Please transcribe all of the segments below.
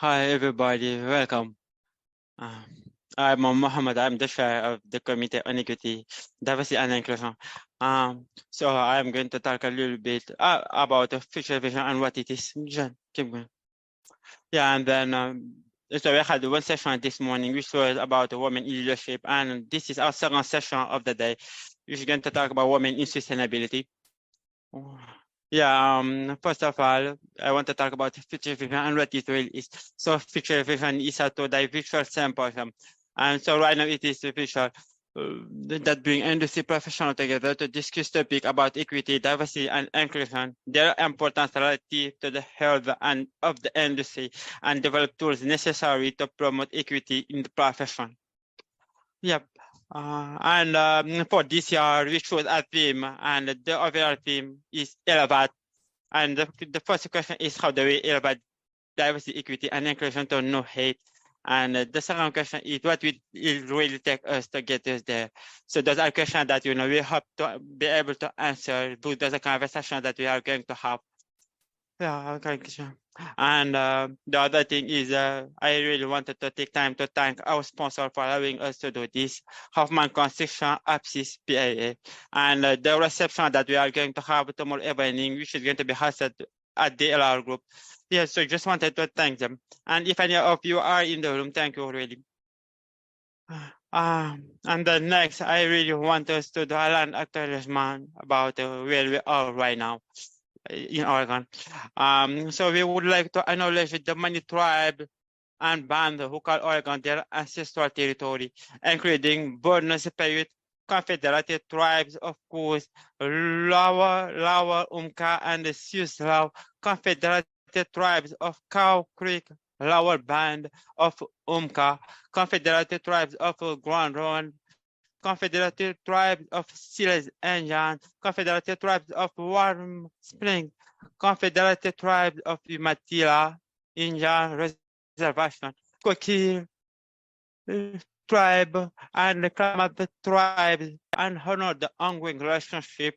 Hi, everybody. Welcome. Uh, I'm Mohammed. I'm the chair of the Committee on Equity, Diversity and Inclusion. So I'm going to talk a little bit about the future vision and what it is. John, keep going. Yeah, and then so we had one session this morning, which was about women in leadership, and this is our second session of the day, which is going to talk about women in sustainability. Yeah, first of all, I want to talk about future vision and what it really is. So future vision is a two-day visual symposium. And so right now it is a visual that bring industry professionals together to discuss topics about equity, diversity, and inclusion, their importance relative to the health and of the industry, and develop tools necessary to promote equity in the profession. Yep. And for this year, we chose a theme, and the overall theme is elevate. And the first question is, how do we elevate diversity, equity, and inclusion to no hate? And the second question is, what will it really take us to get us there? So those are questions that we hope to be able to answer through the conversation that we are going to have. Yeah, okay. And the other thing is, I really wanted to take time to thank our sponsor for allowing us to do this, Hoffman Construction, APSIS, PIA, and the reception that we are going to have tomorrow evening, which is going to be hosted at the LR group. Yeah, so just wanted to thank them. And if any of you are in the room, thank you really. And then next, I really want us to do a land acknowledgement about where we are right now in Oregon. So we would like to acknowledge the many tribes and bands who call Oregon their ancestral territory, including Bornos Paiute, Confederated Tribes, of course, Lauer, Umka, and the Siuslaw, Confederated Tribes of Cow Creek, Lauer Band of Umka, Confederated Tribes of Grand Ronde, Confederated Tribes of Siles Indian, Confederated Tribes of Warm Spring, Confederated Tribes of Umatilla Indian Reservation, Coquille Tribe, and the Klamath tribes, and honor the ongoing relationship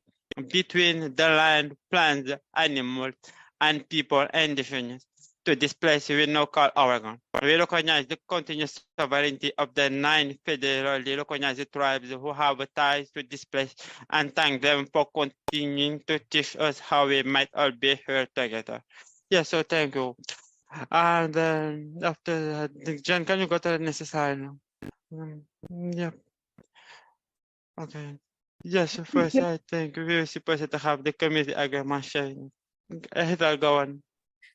between the land, plants, animals, and people indigenous to this place we now call Oregon. We recognize the continuous sovereignty of the 9 federally recognized tribes who have ties to this place, and thank them for continuing to teach us how we might all be here together. Yes, so thank you. And then after that, John, can you go to the next slide now? Yeah. Okay. Yes, first I think we're supposed to have the committee agreement sharing. I'll go on.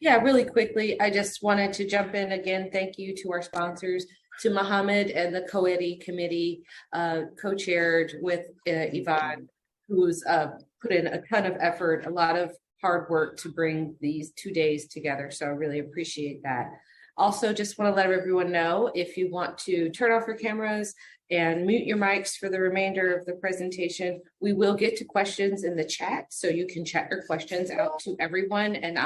Yeah, really quickly, I just wanted to jump in again. Thank you to our sponsors, to Mohammed and the COEDI committee, co-chaired with Yvonne, who's put in a ton of effort, a lot of hard work to bring these 2 days together. So I really appreciate that. Also, just want to let everyone know, if you want to turn off your cameras and mute your mics for the remainder of the presentation, we will get to questions in the chat, so you can chat your questions out to everyone, and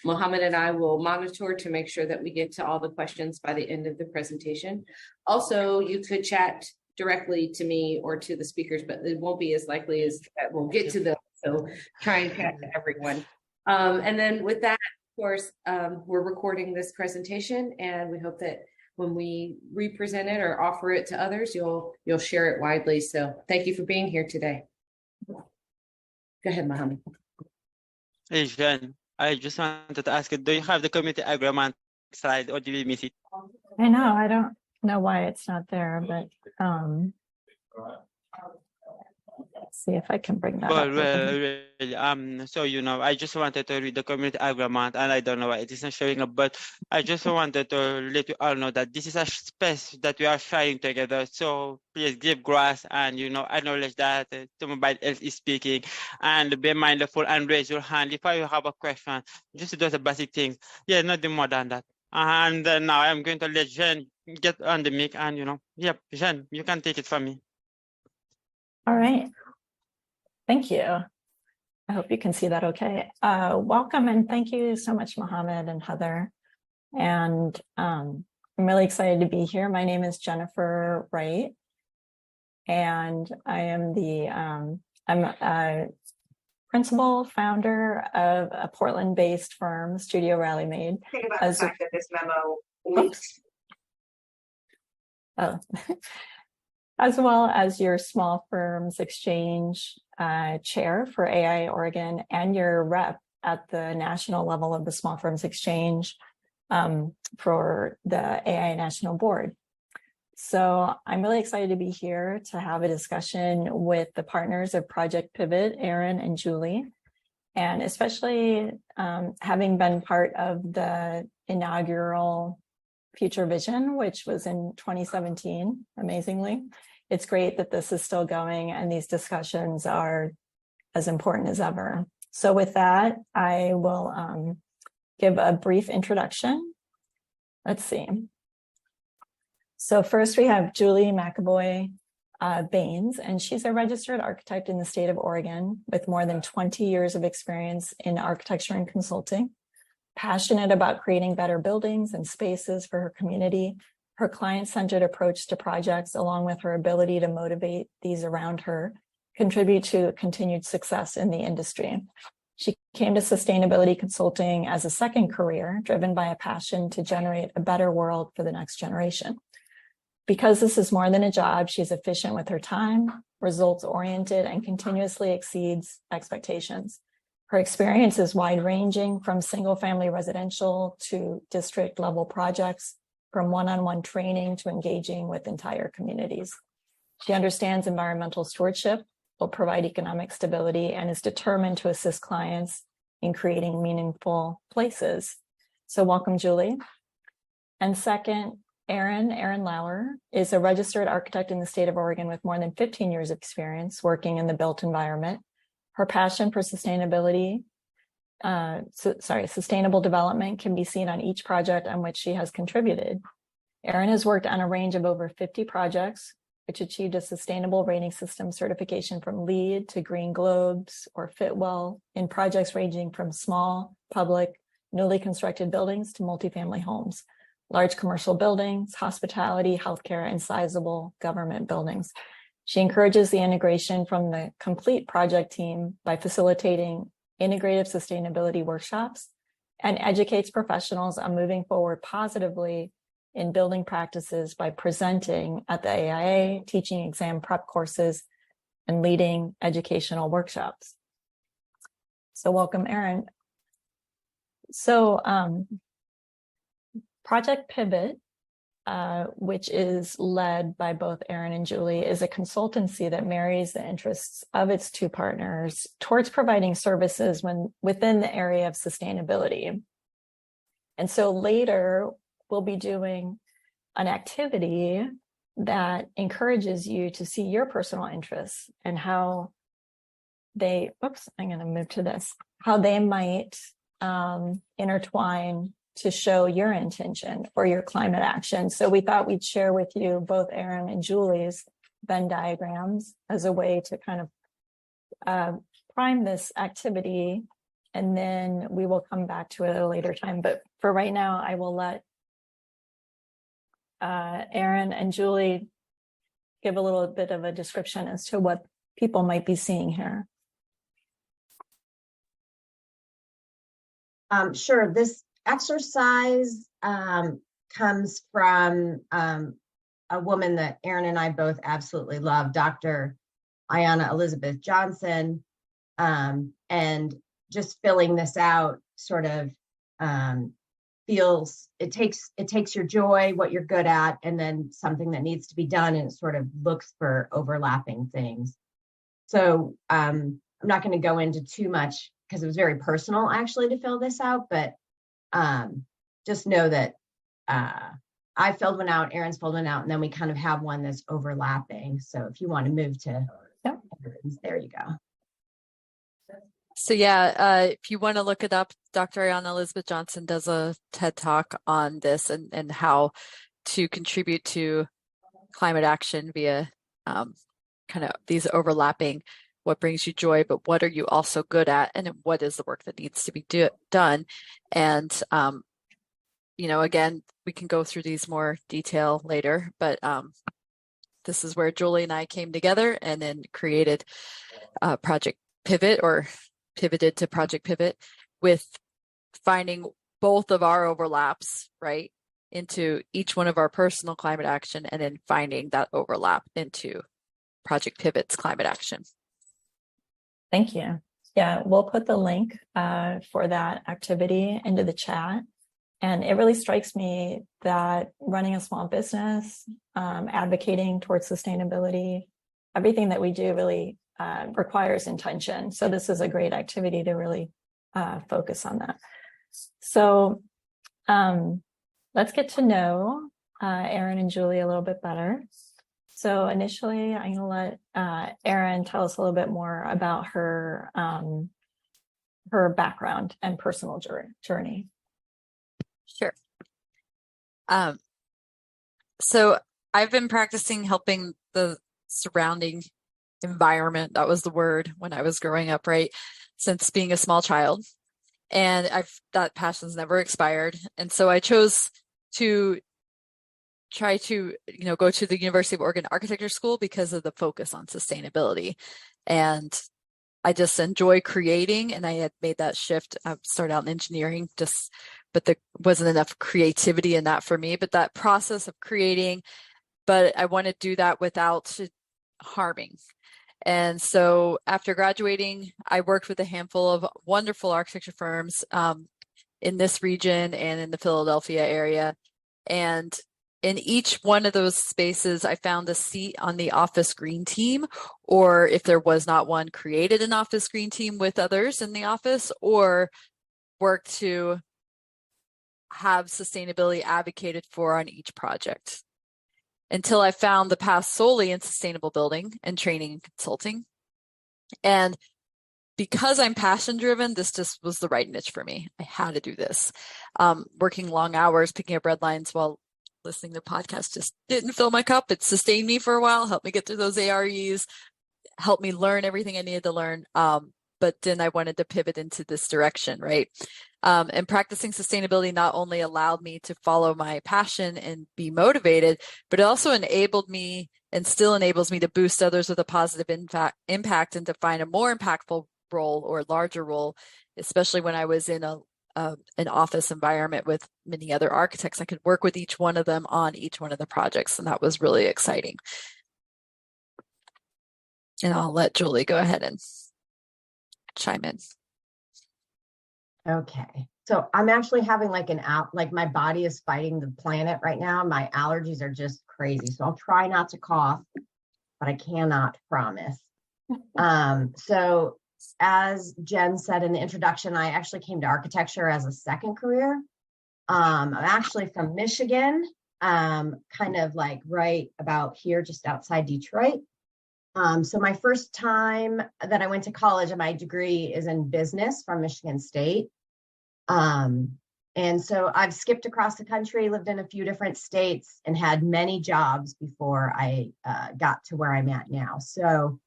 Mohammed and I will monitor to make sure that we get to all the questions by the end of the presentation. Also, you could chat directly to me or to the speakers, but it won't be as likely as that we'll get to them, so try and chat to everyone. And then with that, of course, we're recording this presentation, and we hope that when we represent it or offer it to others, you'll share it widely. So thank you for being here today. Go ahead, Mohammed. Hey, Jen, I just wanted to ask you, do you have the committee agreement slide or did we miss it? I know, I don't know why it's not there, but let's see if I can bring that up. Really, so I just wanted to read the community agreement, and I don't know why it isn't showing up, but I just wanted to let you all know that this is a space that we are sharing together. So please give grace and acknowledge that somebody else is speaking, and be mindful and raise your hand if you have a question. Just do the basic things. Yeah, nothing more than that. And now I'm going to let Jen get on the mic, and yep, Jen, you can take it from me. All right. Thank you. I hope you can see that okay. Welcome and thank you so much, Mohammed and Heather. And I'm really excited to be here. My name is Jennifer Wright, and I am principal founder of a Portland-based firm, Studio Rally Made. Think about the fact that this memo leaks. Oh, as well as your Small Firms Exchange chair for AIA Oregon and your rep at the national level of the Small Firms Exchange for the AIA National Board. So I'm really excited to be here to have a discussion with the partners of Project Pivot, Erin and Julie, and especially having been part of the inaugural Future Vision, which was in 2017, amazingly. It's great that this is still going and these discussions are as important as ever. So with that, I will give a brief introduction. Let's see. So first we have Julie McEvoy Baines, and she's a registered architect in the state of Oregon with more than 20 years of experience in architecture and consulting. Passionate about creating better buildings and spaces for her community, her client-centered approach to projects, along with her ability to motivate these around her, contribute to continued success in the industry. She came to sustainability consulting as a second career, driven by a passion to generate a better world for the next generation. Because this is more than a job, she's efficient with her time, results-oriented, and continuously exceeds expectations. Her experience is wide-ranging from single-family residential to district-level projects, from one-on-one training to engaging with entire communities. She understands environmental stewardship, will provide economic stability, and is determined to assist clients in creating meaningful places. So welcome, Julie. And second, Erin Lauer is a registered architect in the state of Oregon with more than 15 years of experience working in the built environment. Her passion for sustainable development can be seen on each project on which she has contributed. Erin has worked on a range of over 50 projects, which achieved a sustainable rating system certification from LEED to Green Globes or Fitwell in projects ranging from small, public, newly constructed buildings to multifamily homes, large commercial buildings, hospitality, healthcare, and sizable government buildings. She encourages the integration from the complete project team by facilitating integrative sustainability workshops and educates professionals on moving forward positively in building practices by presenting at the AIA, teaching exam prep courses, and leading educational workshops. So welcome, Erin. So Project Pivot, which is led by both Erin and Julie, is a consultancy that marries the interests of its two partners towards providing services within the area of sustainability. And so later, we'll be doing an activity that encourages you to see your personal interests and how they, I'm going to move to this, how they might intertwine to show your intention for your climate action. So we thought we'd share with you both Erin and Julie's Venn diagrams as a way to kind of prime this activity, and then we will come back to it at a later time. But for right now, I will let Erin and Julie give a little bit of a description as to what people might be seeing here. Sure. This exercise comes from a woman that Erin and I both absolutely love, Dr. Ayanna Elizabeth Johnson, and just filling this out sort of feels it takes your joy, what you're good at, and then something that needs to be done, and it sort of looks for overlapping things. So I'm not going to go into too much because it was very personal actually to fill this out, but just know that I filled one out, Erin's filled one out, and then we kind of have one that's overlapping. So if you want to move to, there you go. So yeah, if you want to look it up, Dr. Ayanna Elizabeth Johnson does a TED Talk on this and how to contribute to climate action via kind of these overlapping, what brings you joy, but what are you also good at, and what is the work that needs to be done. And, you know, again, we can go through these more detail later, but this is where Julie and I came together and then created Project Pivot, or pivoted to Project Pivot with finding both of our overlaps, right, into each one of our personal climate action, and then finding that overlap into Project Pivot's climate action. Thank you. Yeah, we'll put the link for that activity into the chat. And it really strikes me that running a small business, advocating towards sustainability, everything that we do really requires intention. So this is a great activity to really focus on that. So let's get to know Erin and Julie a little bit better. So initially, I'm going to let Erin tell us a little bit more about her background and personal journey. Sure. So I've been practicing helping the surrounding environment, that was the word, when I was growing up, right, since being a small child. And that passion's never expired. And so I chose to try to, go to the University of Oregon Architecture School because of the focus on sustainability. And I just enjoy creating, and I had made that shift. I started out in engineering, but there wasn't enough creativity in that for me. But that process of creating, but I want to do that without harming. And so after graduating, I worked with a handful of wonderful architecture firms in this region and in the Philadelphia area. And in each one of those spaces, I found a seat on the office green team, or if there was not one, created an office green team with others in the office, or worked to have sustainability advocated for on each project, until I found the path solely in sustainable building and training and consulting. And because I'm passion driven, this just was the right niche for me. I had to do this. Working long hours, picking up red lines while listening to podcasts just didn't fill my cup. It sustained me for a while, helped me get through those AREs, helped me learn everything I needed to learn. But then I wanted to pivot into this direction, right? And practicing sustainability not only allowed me to follow my passion and be motivated, but it also enabled me and still enables me to boost others with a positive impact and to find a more impactful role or larger role, especially when I was in an office environment with many other architects. I could work with each one of them on each one of the projects, and that was really exciting. And I'll let Julie go ahead and chime in. Okay. So I'm actually having like my body is fighting the planet right now. My allergies are just crazy. So I'll try not to cough, but I cannot promise. So as Jen said in the introduction, I actually came to architecture as a second career. I'm actually from Michigan, kind of like right about here, just outside Detroit. So my first time that I went to college, and my degree is in business from Michigan State. And so I've skipped across the country, lived in a few different states, and had many jobs before I got to where I'm at now. So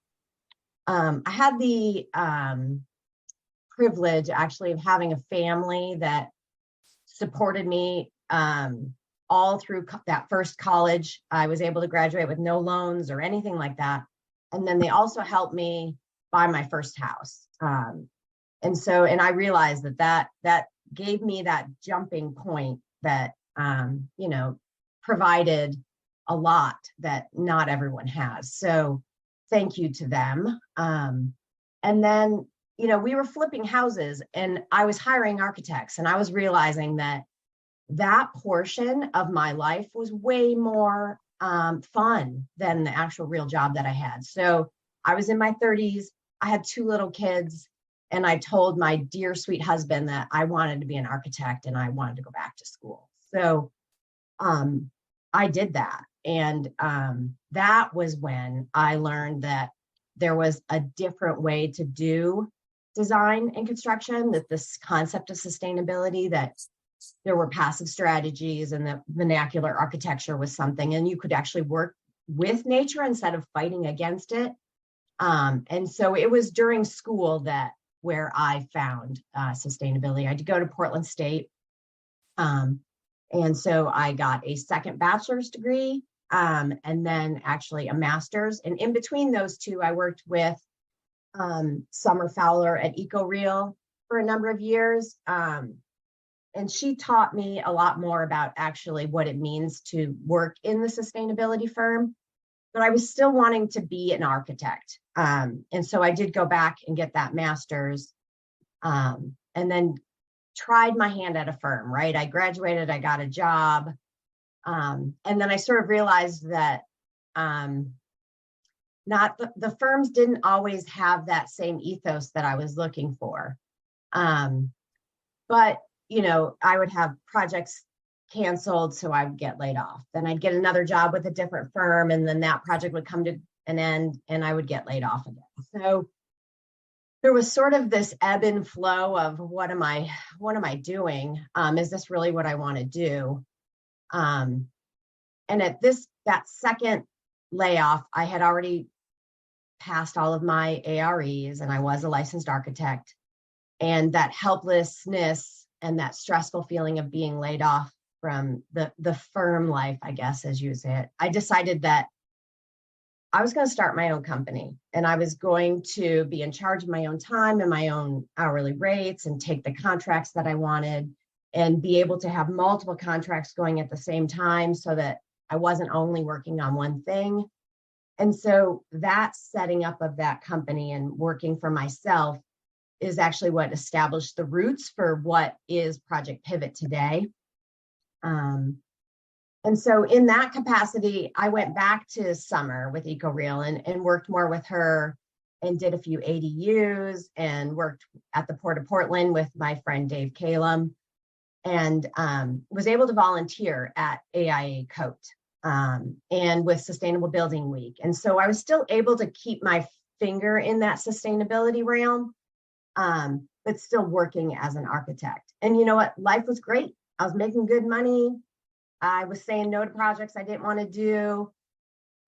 I had the privilege actually of having a family that supported me all through that first college. I was able to graduate with no loans or anything like that. And then they also helped me buy my first house. And I realized that gave me that jumping point that, provided a lot that not everyone has. So thank you to them. And then, we were flipping houses, and I was hiring architects, and I was realizing that portion of my life was way more fun than the actual real job that I had. So I was in my 30s. I had 2 little kids, and I told my dear sweet husband that I wanted to be an architect and I wanted to go back to school. So I did that. And that was when I learned that there was a different way to do design and construction, that this concept of sustainability, that there were passive strategies, and that vernacular architecture was something, and you could actually work with nature instead of fighting against it. And so it was during school where I found sustainability. I had to go to Portland State. And so I got a second bachelor's degree, and then actually a master's. And in between those two, I worked with Summer Fowler at EcoReal for a number of years. And she taught me a lot more about actually what it means to work in the sustainability firm. But I was still wanting to be an architect. And so I did go back and get that master's, and then tried my hand at a firm, right? I graduated, I got a job. And then I sort of realized that not the firms didn't always have that same ethos that I was looking for. But, you know, I would have projects canceled, so I would get laid off. Then I'd get another job with a different firm, and then that project would come to an end and I would get laid off again. So there was sort of this ebb and flow of what am I doing? Is this really what I want to do? And at that second layoff, I had already passed all of my AREs and I was a licensed architect. And that helplessness and that stressful feeling of being laid off from the firm life, I guess, as you say it, I decided that I was going to start my own company and I was going to be in charge of my own time and my own hourly rates and take the contracts that I wanted and be able to have multiple contracts going at the same time so that I wasn't only working on one thing. And so that setting up of that company and working for myself is actually what established the roots for what is Project Pivot today. And so in that capacity, I went back to Summer with EcoReal and worked more with her and did a few ADUs and worked at the Port of Portland with my friend Dave Kalem and was able to volunteer at AIA Coat and with Sustainable Building Week. And so I was still able to keep my finger in that sustainability realm, but still working as an architect. And you know what? Life was great. I was making good money. I was saying no to projects I didn't want to do.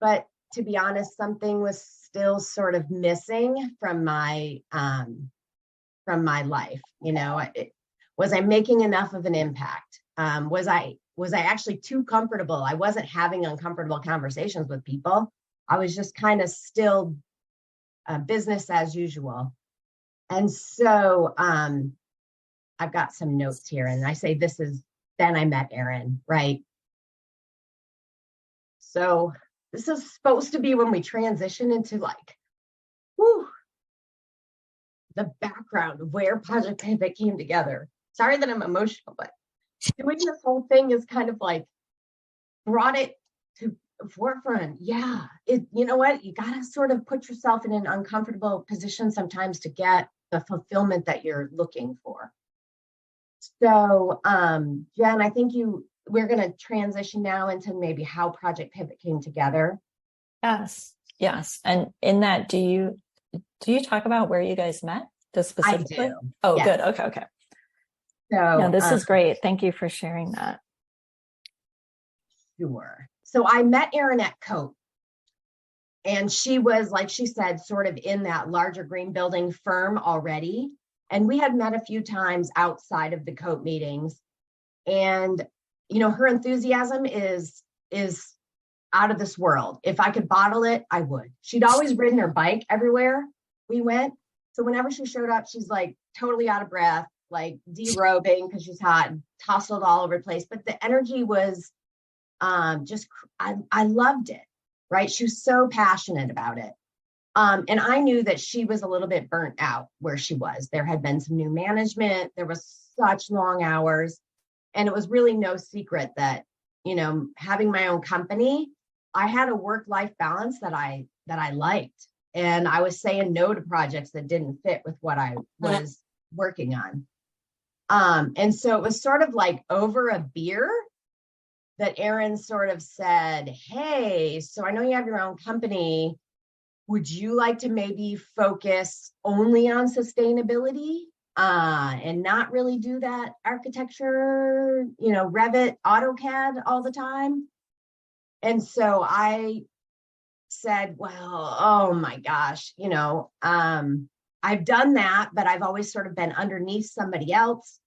But to be honest, something was still sort of missing from my life. You know, was I making enough of an impact? Was I actually too comfortable? I wasn't having uncomfortable conversations with people. I was just kind of still business as usual. And so I've got some notes here, and I say this is then I met Erin, right? So this is supposed to be when we transition into like, the background of where Project Pivot came together. Sorry that I'm emotional, but doing this whole thing is kind of like brought it to the forefront. Yeah, you know what? You got to sort of put yourself in an uncomfortable position sometimes to get the fulfillment that you're looking for. So, Jen, I think we're going to transition now into maybe how Project Pivot came together. Yes. And in that, do you talk about where you guys met? Specifically? I do. Oh, yes. Good. Okay. So yeah, this is great. Thank you for sharing that. Sure. So I met Erin at Coat. And she was, like she said, sort of in that larger green building firm already. And we had met a few times outside of the Coat meetings. And, you know, her enthusiasm is out of this world. If I could bottle it, I would. She'd always ridden her bike everywhere we went. So whenever she showed up, she's like totally out of breath, like derobing because she's hot and tousled all over the place. But the energy was I loved it, right? She was so passionate about it. And I knew that she was a little bit burnt out where she was. There had been some new management. There was such long hours. And it was really no secret that, you know, having my own company, I had a work-life balance that I liked. And I was saying no to projects that didn't fit with what I was working on. And so it was sort of like over a beer that Erin sort of said, hey, so I know you have your own company. Would you like to maybe focus only on sustainability and not really do that architecture, you know, Revit, AutoCAD all the time? And so I said, well, oh my gosh, you know, I've done that, but I've always sort of been underneath somebody else,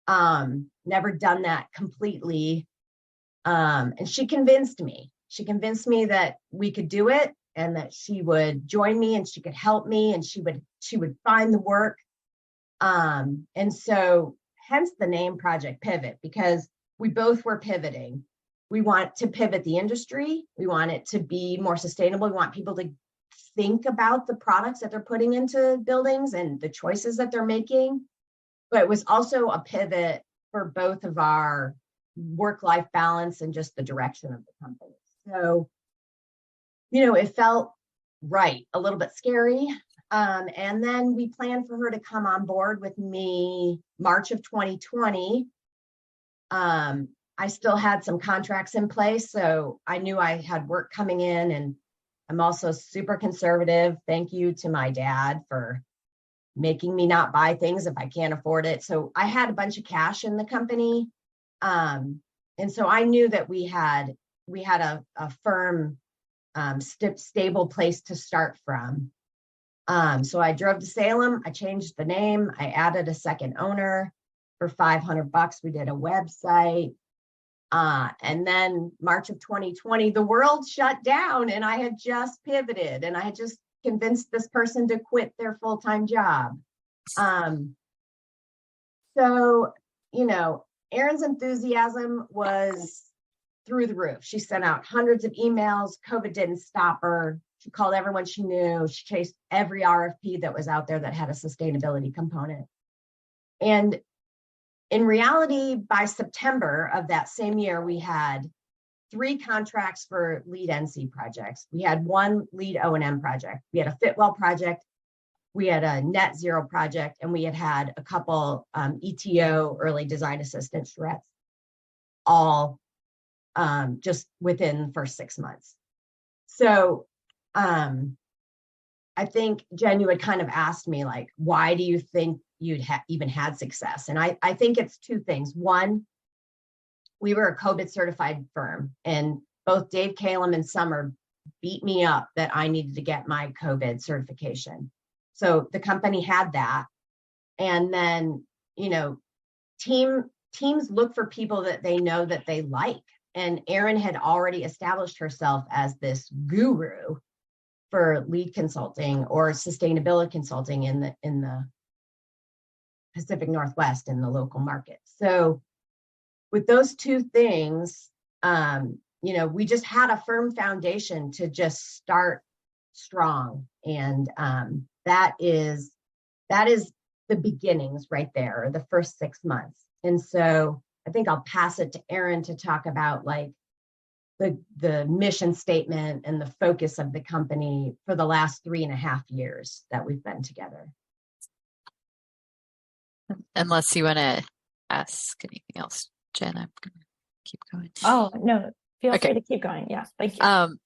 never done that completely. And she convinced me that we could do it. and that she would join me and she could help me and she would find the work. And so hence the name Project Pivot, because we both were pivoting. We want to pivot the industry. We want it to be more sustainable. We want people to think about the products that they're putting into buildings and the choices that they're making. But it was also a pivot for both of our work-life balance and just the direction of the company. So, it felt right, a little bit scary. And then we planned for her to come on board with me March of 2020. I still had some contracts in place, so I knew I had work coming in, and I'm also super conservative. Thank you to my dad for making me not buy things if I can't afford it. So I had a bunch of cash in the company. And so I knew that we had a firm, stable place to start from. So I drove to Salem. I changed the name. I added a second owner for $500. We did a website. And then March of 2020, the world shut down and I had just pivoted and I had just convinced this person to quit their full-time job. So, Erin's enthusiasm was through the roof. She sent out hundreds of emails. COVID didn't stop her. She called everyone she knew. She chased every RFP that was out there that had a sustainability component. And in reality, by September of that same year, we had 3 contracts for lead NC projects. We had 1 lead O&M project. We had a Fitwell project. We had a net zero project, and we had a couple ETO, early design assistant charrettes, all just within the first 6 months. So I think, Jen, you had kind of asked me, like, why do you think you'd even had success? And I think it's 2 things. One, we were a COVID certified firm, and both Dave Kalem and Summer beat me up that I needed to get my COVID certification. So the company had that. And then, teams look for people that they know that they like. And Erin had already established herself as this guru for lead consulting or sustainability consulting in the Pacific Northwest in the local market. So with those 2 things, we just had a firm foundation to just start strong. And that is the beginnings right there, the first 6 months. And so I think I'll pass it to Erin to talk about like the mission statement and the focus of the company for the last 3.5 years that we've been together. Unless you want to ask anything else, Jen, I'm going to keep going. Oh, no, feel free to keep going. Yeah, thank you.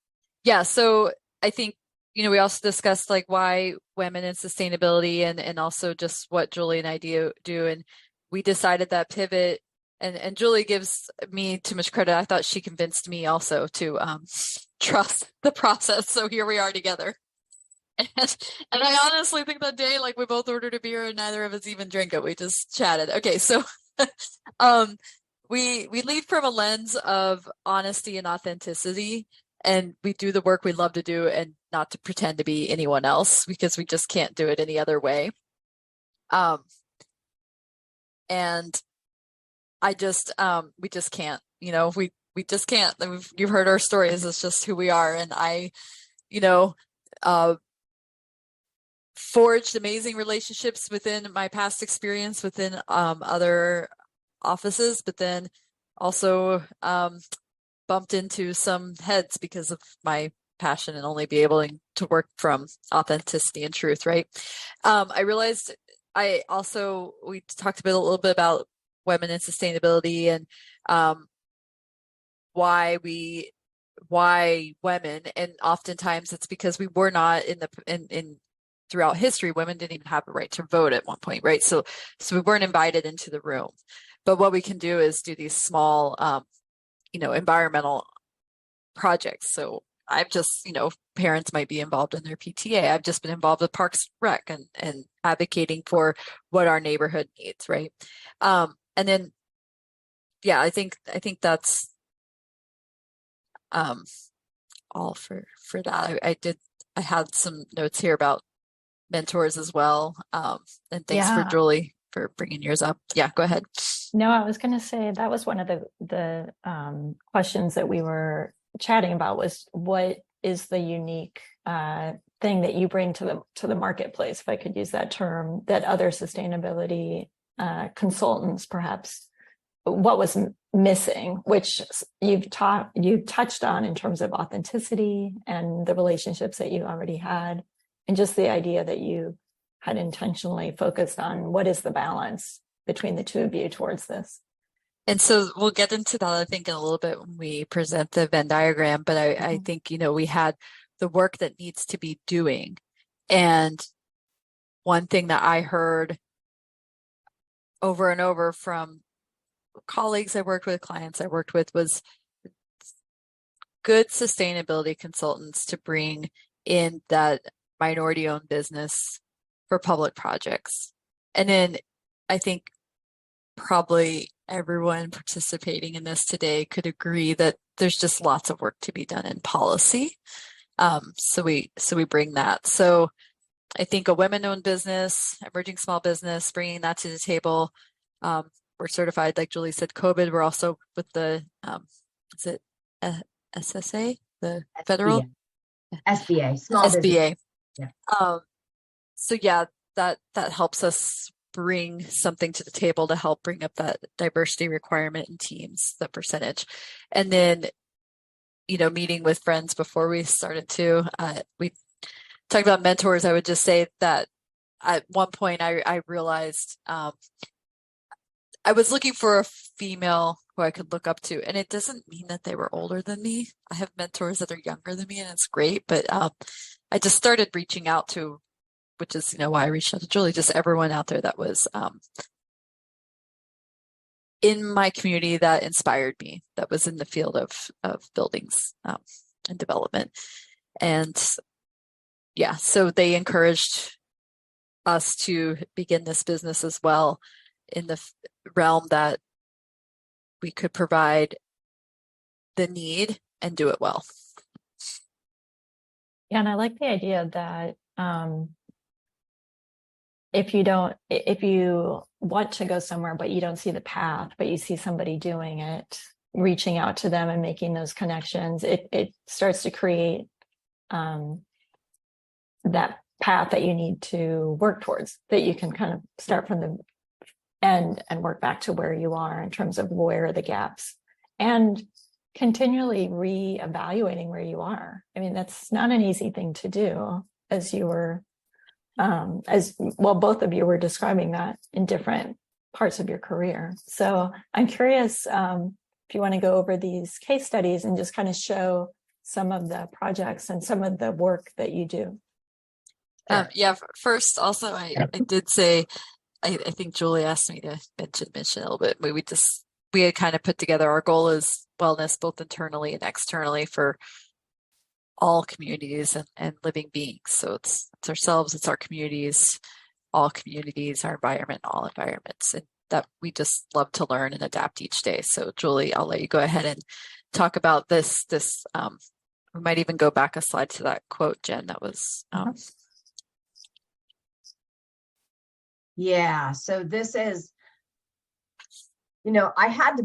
Yeah, so I think, we also discussed like why women in sustainability and also just what Julie and I do. And we decided that pivot, and Julie gives me too much credit. I thought she convinced me also to trust the process. So here we are together. And I honestly think that day, like, we both ordered a beer and neither of us even drank it. We just chatted. Okay, so we lead from a lens of honesty and authenticity, and we do the work we love to do and not to pretend to be anyone else, because we just can't do it any other way. And I just we just can't, we just can't. You've heard our stories. It's just who we are. And I, forged amazing relationships within my past experience within other offices, but then also bumped into some heads because of my passion and only be able to work from authenticity and truth, right? I realized we talked a little bit about women in sustainability and why women, and oftentimes it's because we were not throughout history, women didn't even have a right to vote at one point, right? So we weren't invited into the room. But what we can do is do these small, environmental projects. So I've just, parents might be involved in their PTA. I've just been involved with Parks Rec and advocating for what our neighborhood needs, right? And then, yeah, I think that's all for that. I had some notes here about mentors as well. And thanks for Yeah. Julie for bringing yours up. Yeah, go ahead. No, I was going to say that was one of the questions that we were chatting about, was what is the unique thing that you bring to the marketplace, if I could use that term, that other sustainability consultants perhaps, what was missing, which you touched on in terms of authenticity and the relationships that you already had, and just the idea that you had intentionally focused on what is the balance between the two of you towards this. And so we'll get into that, I think, in a little bit when we present the Venn diagram. But I think, we had the work that needs to be doing. And one thing that I heard over and over from colleagues I worked with, clients I worked with, was good sustainability consultants to bring in that minority-owned business for public projects. And then I think probably everyone participating in this today could agree that there's just lots of work to be done in policy. So we bring that. So I think a women-owned business, emerging small business, bringing that to the table. We're certified, like Julie said, COVID. We're also with the, is it SSA, the federal? SBA, small SBA. business. Yeah. So yeah, that helps us bring something to the table to help bring up that diversity requirement in teams, the percentage. And then, meeting with friends before we started to, we talked about mentors. I would just say that at one point I realized I was looking for a female who I could look up to, and it doesn't mean that they were older than me. I have mentors that are younger than me, and it's great, but I just started reaching out to, which is, why I reached out to Julie, just everyone out there that was in my community that inspired me, that was in the field of buildings and development. And yeah, so they encouraged us to begin this business as well, in the realm that we could provide the need and do it well. Yeah, and I like the idea that if you want to go somewhere, but you don't see the path, but you see somebody doing it, reaching out to them and making those connections, it starts to create that path that you need to work towards, that you can kind of start from the end and work back to where you are in terms of where are the gaps, and continually reevaluating where you are. I mean, that's not an easy thing to do, as you were as well, both of you were describing that in different parts of your career. So I'm curious if you want to go over these case studies and just kind of show some of the projects and some of the work that you do. Yeah, first, also, I did say, I think Julie asked me to mention a little bit. We had kind of put together, our goal is wellness, both internally and externally, for all communities and living beings. So it's ourselves, it's our communities, all communities, our environment, all environments, and that we just love to learn and adapt each day. So Julie, I'll let you go ahead and talk about this. We might even go back a slide to that quote, Jen, that was Yeah, so this is, Erin had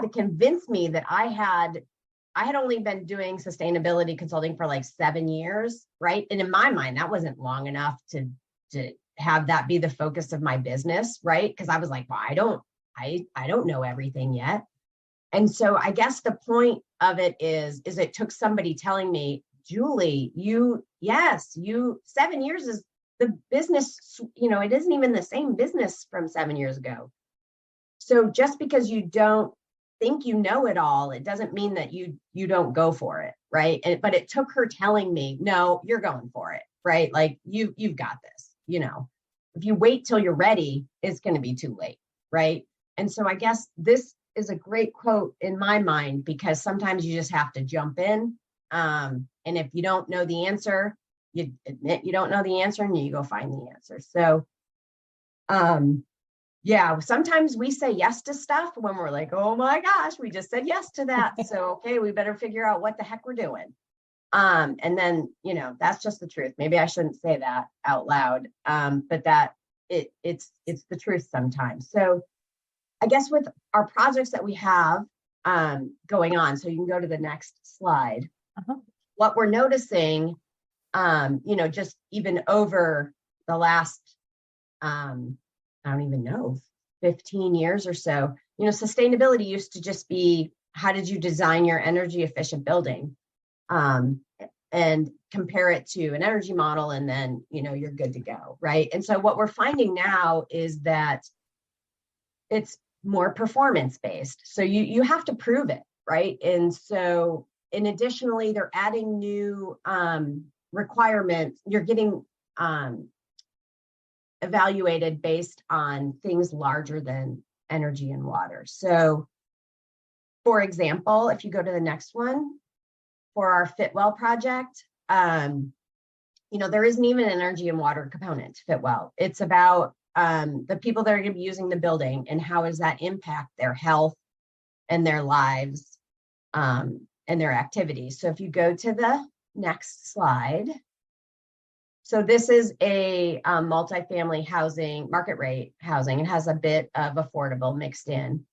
to convince me that I had only been doing sustainability consulting for like 7 years, right? And in my mind, that wasn't long enough to have that be the focus of my business, right? Because I was like, well, I don't know everything yet. And so I guess the point of it is it took somebody telling me, Julie, 7 years is the business, it isn't even the same business from 7 years ago. So just because you don't think you know it all, it doesn't mean that you don't go for it, right? But it took her telling me, no, you're going for it, right? Like you've got this, if you wait till you're ready, it's going to be too late, right? And so I guess this is a great quote in my mind, because sometimes you just have to jump in. And if you don't know the answer, you admit you don't know the answer and you go find the answer. So, yeah, sometimes we say yes to stuff when we're like, oh my gosh, we just said yes to that. So, okay, we better figure out what the heck we're doing. And then, that's just the truth. Maybe I shouldn't say that out loud, but that it's the truth sometimes. So I guess with our projects that we have going on, so you can go to the next slide. What we're noticing, just even over the last, I don't even know, 15 years or so, sustainability used to just be, how did you design your energy efficient building? And compare it to an energy model, and then, you're good to go, right? And so what we're finding now is that it's more performance based. So you have to prove it, right? And so, and additionally, they're adding new requirements. You're getting evaluated based on things larger than energy and water. So, for example, if you go to the next one, for our Fitwell project, there isn't even an energy and water component to Fitwell. It's about the people that are going to be using the building and how does that impact their health and their lives and their activities. So if you go to the next slide. So this is a multifamily housing, market rate housing. It has a bit of affordable mixed in.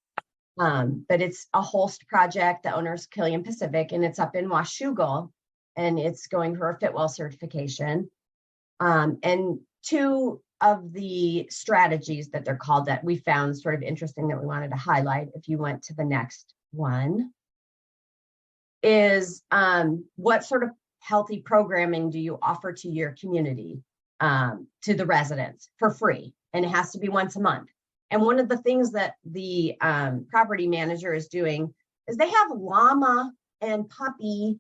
But it's a Holst project. The owner's Killian Pacific, and it's up in Washougal, and it's going for a Fitwell certification. And two of the strategies that they're called that we found sort of interesting that we wanted to highlight, if you went to the next one, is what sort of healthy programming do you offer to your community, to the residents for free? And it has to be once a month. And one of the things that the property manager is doing is they have llama and puppy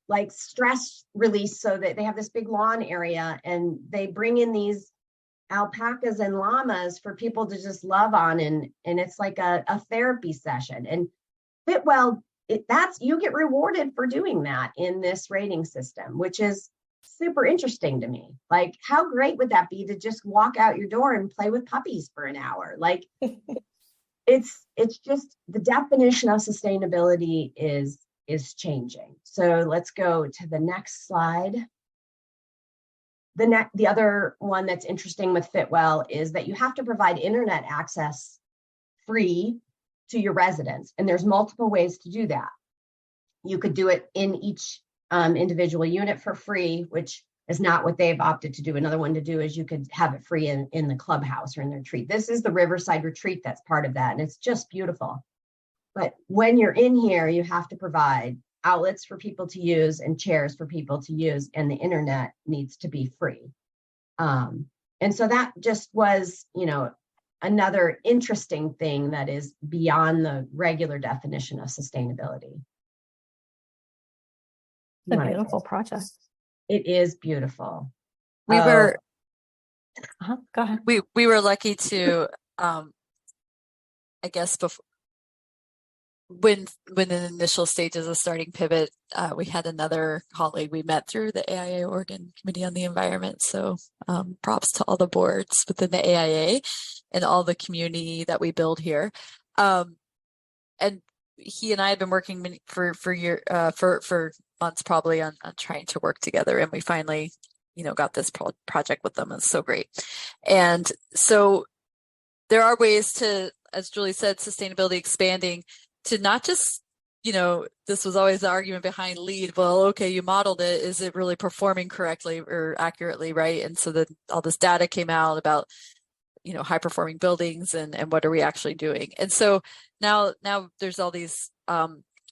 like stress release, so that they have this big lawn area, and they bring in these alpacas and llamas for people to just love on, and it's like a therapy session. And Fitwell, you get rewarded for doing that in this rating system, which is super interesting to me. Like, how great would that be to just walk out your door and play with puppies for an hour? Like, it's just the definition of sustainability is changing. So let's go to the next slide. The other one that's interesting with Fitwell is that you have to provide internet access free to your residents, and there's multiple ways to do that. You could do it in each individual unit for free, which is not what they've opted to do. Another one to do is you could have it free in the clubhouse or in the retreat. This is the Riverside retreat that's part of that, and it's just beautiful. But when you're in here, you have to provide outlets for people to use and chairs for people to use, and the internet needs to be free. And so that just was, another interesting thing that is beyond the regular definition of sustainability. It's a beautiful project. It is beautiful. We were Go ahead. we were lucky to I guess before, when in the initial stages of starting Pivot, we had another colleague we met through the AIA Oregon Committee on the Environment. So props to all the boards within the AIA and all the community that we build here. And he and I have been working for months probably on trying to work together, and we finally got this project with them. It's so great. And so there are ways to, as Julie said, sustainability expanding to not just, this was always the argument behind LEED. Well, okay, you modeled it. Is it really performing correctly or accurately, right? And so then all this data came out about, high performing buildings and what are we actually doing? And so now there's all these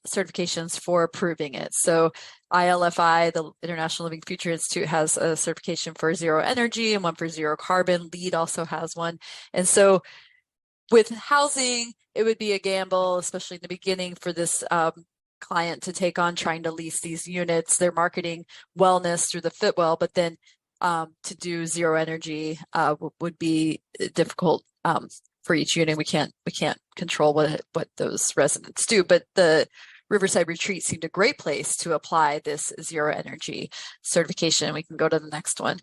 certifications for proving it. So ILFI, the International Living Future Institute, has a certification for zero energy and one for zero carbon. LEED also has one. And so with housing, it would be a gamble, especially in the beginning, for this client to take on trying to lease these units. They're marketing wellness through the Fitwell, but then to do zero energy would be difficult for each unit. We can't control what those residents do, but the Riverside Retreat seemed a great place to apply this zero energy certification. We can go to the next one.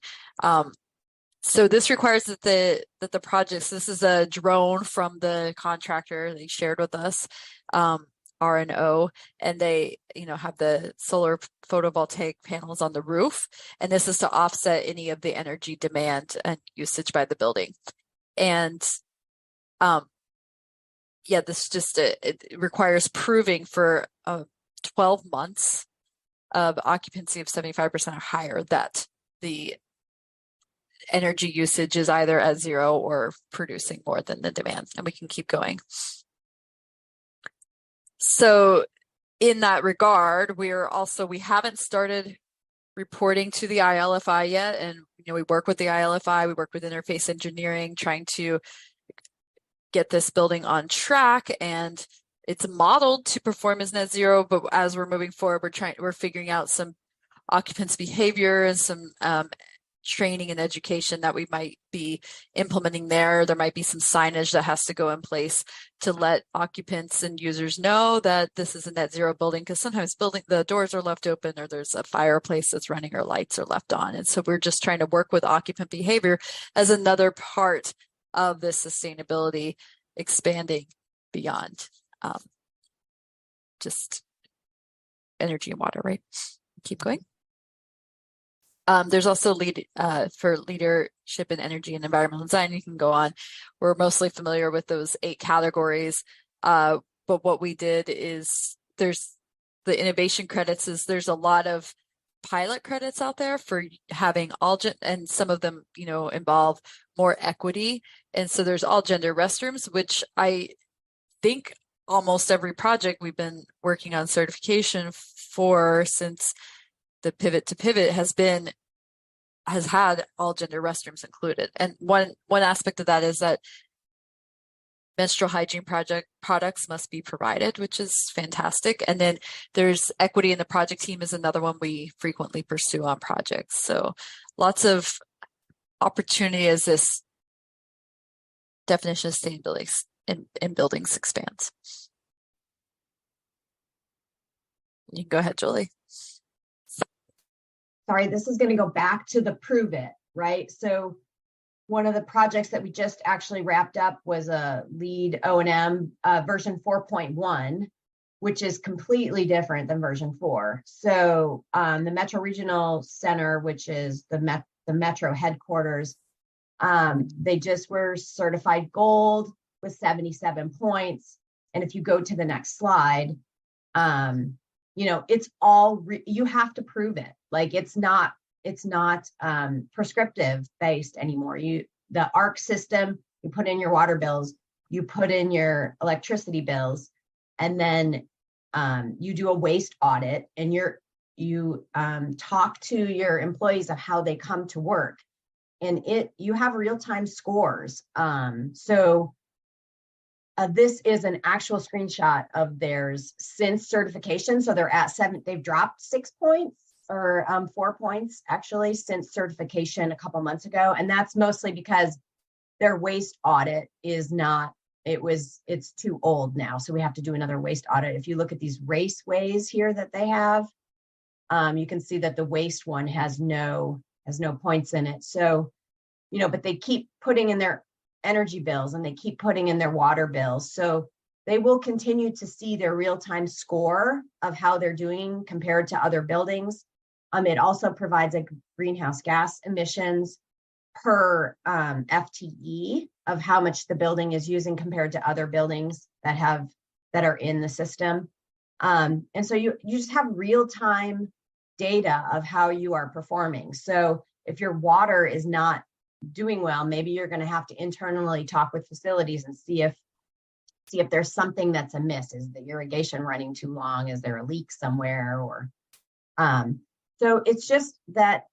So this requires that the projects, this is a drone from the contractor they shared with us, R&O, and they, have the solar photovoltaic panels on the roof. And this is to offset any of the energy demand and usage by the building. And this just it requires proving for 12 months of occupancy of 75% or higher that the energy usage is either at zero or producing more than the demand. And we can keep going. So in that regard, we haven't started reporting to the ILFI yet. And, we work with the ILFI, we work with interface engineering, trying to get this building on track, and it's modeled to perform as net zero. But as we're moving forward, we're figuring out some occupants behavior and some training and education that we might be implementing there. There might be some signage that has to go in place to let occupants and users know that this is a net zero building, because sometimes the doors are left open, or there's a fireplace that's running, or lights are left on. And so we're just trying to work with occupant behavior as another part of this sustainability expanding beyond just energy and water, right? Keep going. There's also for leadership in energy and environmental design. You can go on. We're mostly familiar with those 8 categories. But what we did is there's the innovation credits. There's a lot of pilot credits out there for having and some of them, involve more equity. And so there's all gender restrooms, which I think almost every project we've been working on certification for since the pivot to pivot has had all gender restrooms included. And one aspect of that is that menstrual hygiene products must be provided, which is fantastic. And then there's equity in the project team is another one we frequently pursue on projects. So lots of opportunity as this definition of sustainability in buildings expands. You can go ahead, Julie. Sorry, this is going to go back to the prove it, right? So one of the projects that we just actually wrapped up was a LEED O&M version 4.1, which is completely different than version 4. So the Metro Regional Center, which is the Metro headquarters, they just were certified gold with 77 points. And if you go to the next slide, it's all, you have to prove it. Like it's not prescriptive based anymore. The ARC system, you put in your water bills, you put in your electricity bills, and then you do a waste audit, and you talk to your employees of how they come to work, and you have real-time scores. This is an actual screenshot of theirs since certification. So they're at 7, they've dropped 6 points or 4 points actually since certification a couple months ago. And that's mostly because their waste audit is not, it's too old now. So we have to do another waste audit. If you look at these raceways here that they have, you can see that the waste one has no points in it. So, but they keep putting in their energy bills and they keep putting in their water bills. So they will continue to see their real-time score of how they're doing compared to other buildings. It also provides a greenhouse gas emissions per FTE of how much the building is using compared to other buildings that are in the system. And so you just have real-time data of how you are performing. So if your water is not doing well, maybe you're going to have to internally talk with facilities and see if there's something that's amiss. Is the irrigation running too long? Is there a leak somewhere? Or so it's just that,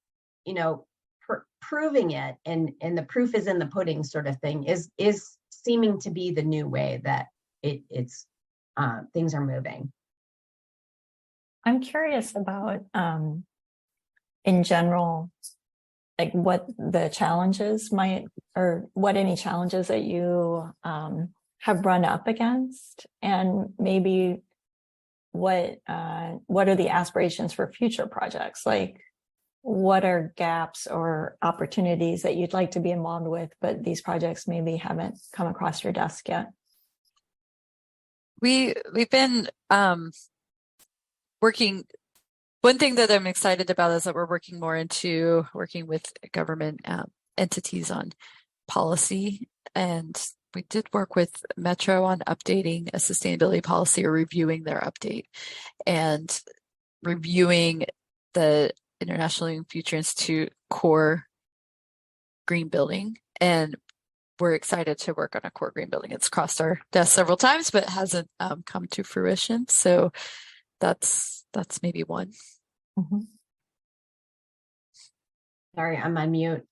proving it and the proof is in the pudding sort of thing is seeming to be the new way that it's things are moving. I'm curious about in general, like what the challenges or what any challenges that you have run up against, and maybe what are the aspirations for future projects? Like, what are gaps or opportunities that you'd like to be involved with, but these projects maybe haven't come across your desk yet? We've been working. One thing that I'm excited about is that we're working more into working with government entities on policy. And we did work with Metro on updating a sustainability policy or reviewing their update and reviewing the International Future Institute core green building. And we're excited to work on a core green building. It's crossed our desk several times, but hasn't come to fruition. So that's maybe one. Mhm. Sorry, I'm on mute.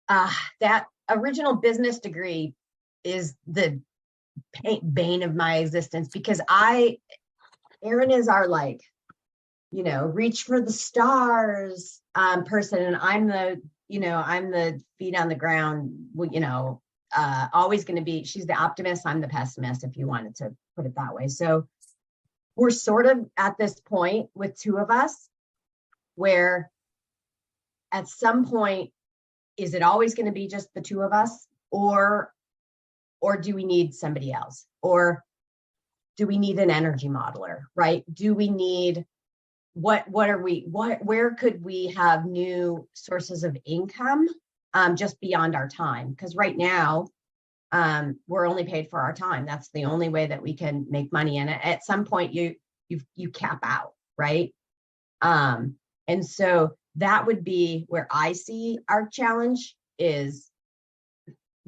That original business degree is the bane of my existence, because Erin is our reach for the stars person, and I'm the feet on the ground, always going to be, she's the optimist, I'm the pessimist, if you wanted to put it that way. So we're sort of at this point with two of us where at some point, is it always going to be just the two of us, or do we need somebody else, or do we need an energy modeler, right? Do we need where could we have new sources of income just beyond our time? Because right now we're only paid for our time. That's the only way that we can make money. And at some point you cap out, right? And so that would be where I see our challenge is,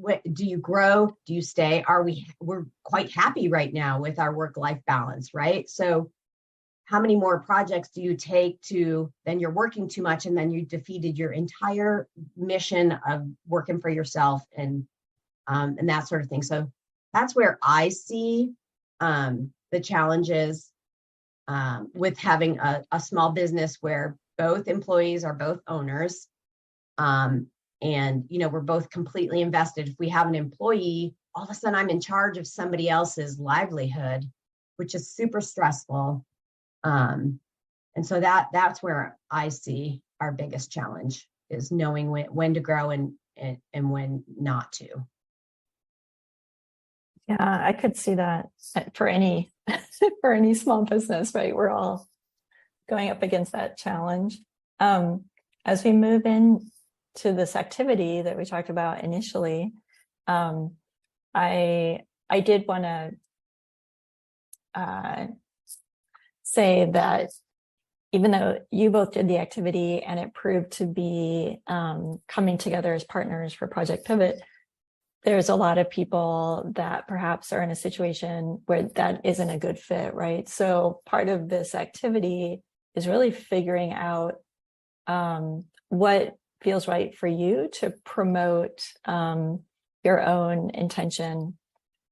do you grow? Do you stay? We're quite happy right now with our work-life balance, right? So how many more projects do you take then you're working too much, and then you defeated your entire mission of working for yourself and that sort of thing. So that's where I see the challenges with having a small business where both employees are both owners. And, we're both completely invested. If we have an employee, all of a sudden I'm in charge of somebody else's livelihood, which is super stressful. And so that's where I see our biggest challenge, is knowing when to grow and when not to. Yeah, I could see that for any small business, right? We're all going up against that challenge. As we move into this activity that we talked about initially, I did want to say that even though you both did the activity and it proved to be coming together as partners for Project Pivot, there's a lot of people that perhaps are in a situation where that isn't a good fit, right? So part of this activity is really figuring out what feels right for you to promote your own intention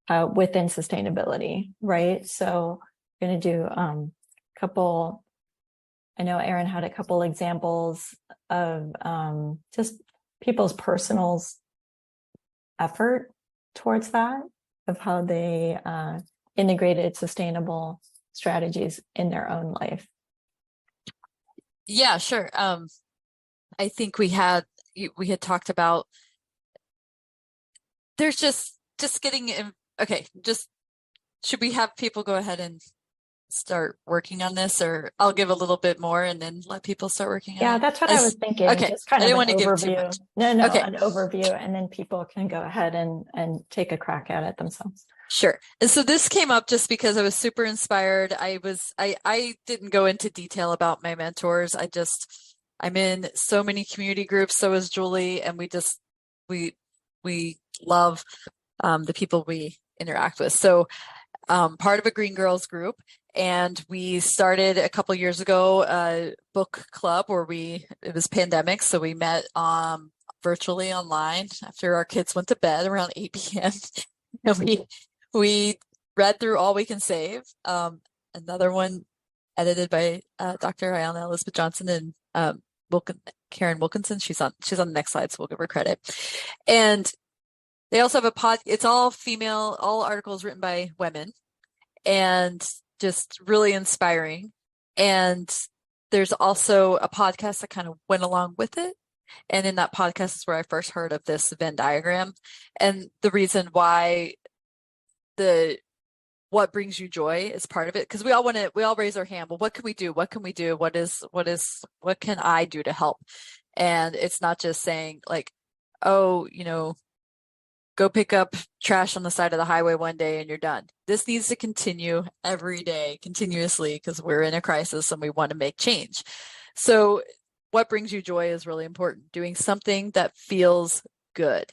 within sustainability, right? So we're going to do a couple, I know Erin had a couple examples of just people's personal effort towards that, of how they integrated sustainable strategies in their own life. Yeah, sure. I think we had talked about there's just getting in. Okay, should we have people go ahead and start working on this, or I'll give a little bit more and then let people start working on it? Yeah, that's what I was thinking. Okay, Just kind I of didn't an want to overview. give too much. No, Okay. An overview, and then people can go ahead and take a crack at it themselves. Sure. And so this came up just because I was super inspired. I didn't go into detail about my mentors. I'm in so many community groups. So is Julie. And we love the people we interact with. So part of a Green Girls group. And we started a couple years ago a book club where it was pandemic. So we met virtually online after our kids went to bed around 8 p.m. And we read through All We Can Save, another one edited by Dr. Ayanna Elizabeth Johnson and Karen Wilkinson. She's on the next slide, so we'll give her credit. And they also have it's all female, all articles written by women, and just really inspiring. And there's also a podcast that kind of went along with it. And in that podcast is where I first heard of this Venn diagram, and the reason why the what brings you joy is part of it. Because we all raise our hand. Well, what can we do? What can we do? What can I do to help? And it's not just saying like, oh, go pick up trash on the side of the highway one day and you're done. This needs to continue every day, continuously, because we're in a crisis and we want to make change. So what brings you joy is really important. Doing something that feels good,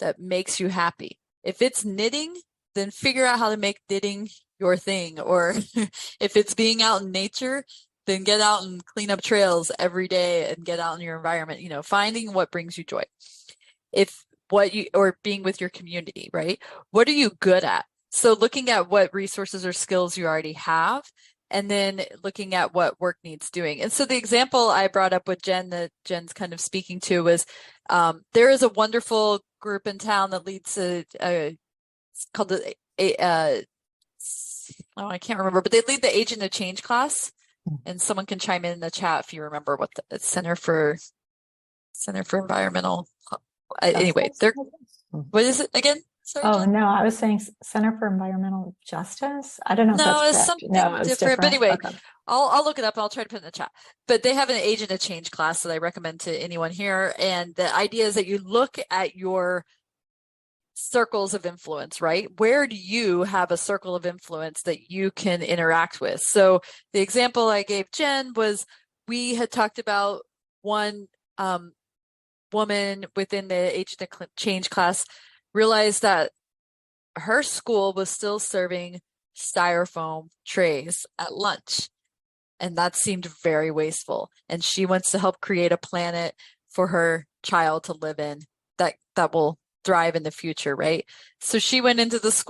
that makes you happy. If it's knitting, then figure out how to make knitting your thing. Or if it's being out in nature, then get out and clean up trails every day and get out in your environment, finding what brings you joy. Or being with your community, right? What are you good at? So looking at what resources or skills you already have, and then looking at what work needs doing. And so the example I brought up with Jen, that Jen's kind of speaking to, was there is a wonderful group in town that leads it's called I can't remember, but they lead the Agent of Change class. And someone can chime in the chat if you remember what the Center for Environmental. Anyway, what is it again? Sorry, Oh, Jen? no, I was saying Center for Environmental Justice. I don't know if No, that's it's correct. something No, it's different. But anyway, Okay. I'll look it up and I'll try to put it in the chat. But they have an Agent of Change class that I recommend to anyone here. And the idea is that you look at your circles of influence, right? Where do you have a circle of influence that you can interact with? So the example I gave Jen was, we had talked about one woman within the Agent of Change class realized that her school was still serving styrofoam trays at lunch. And that seemed very wasteful. And she wants to help create a planet for her child to live in that will thrive in the future, right? So she went into this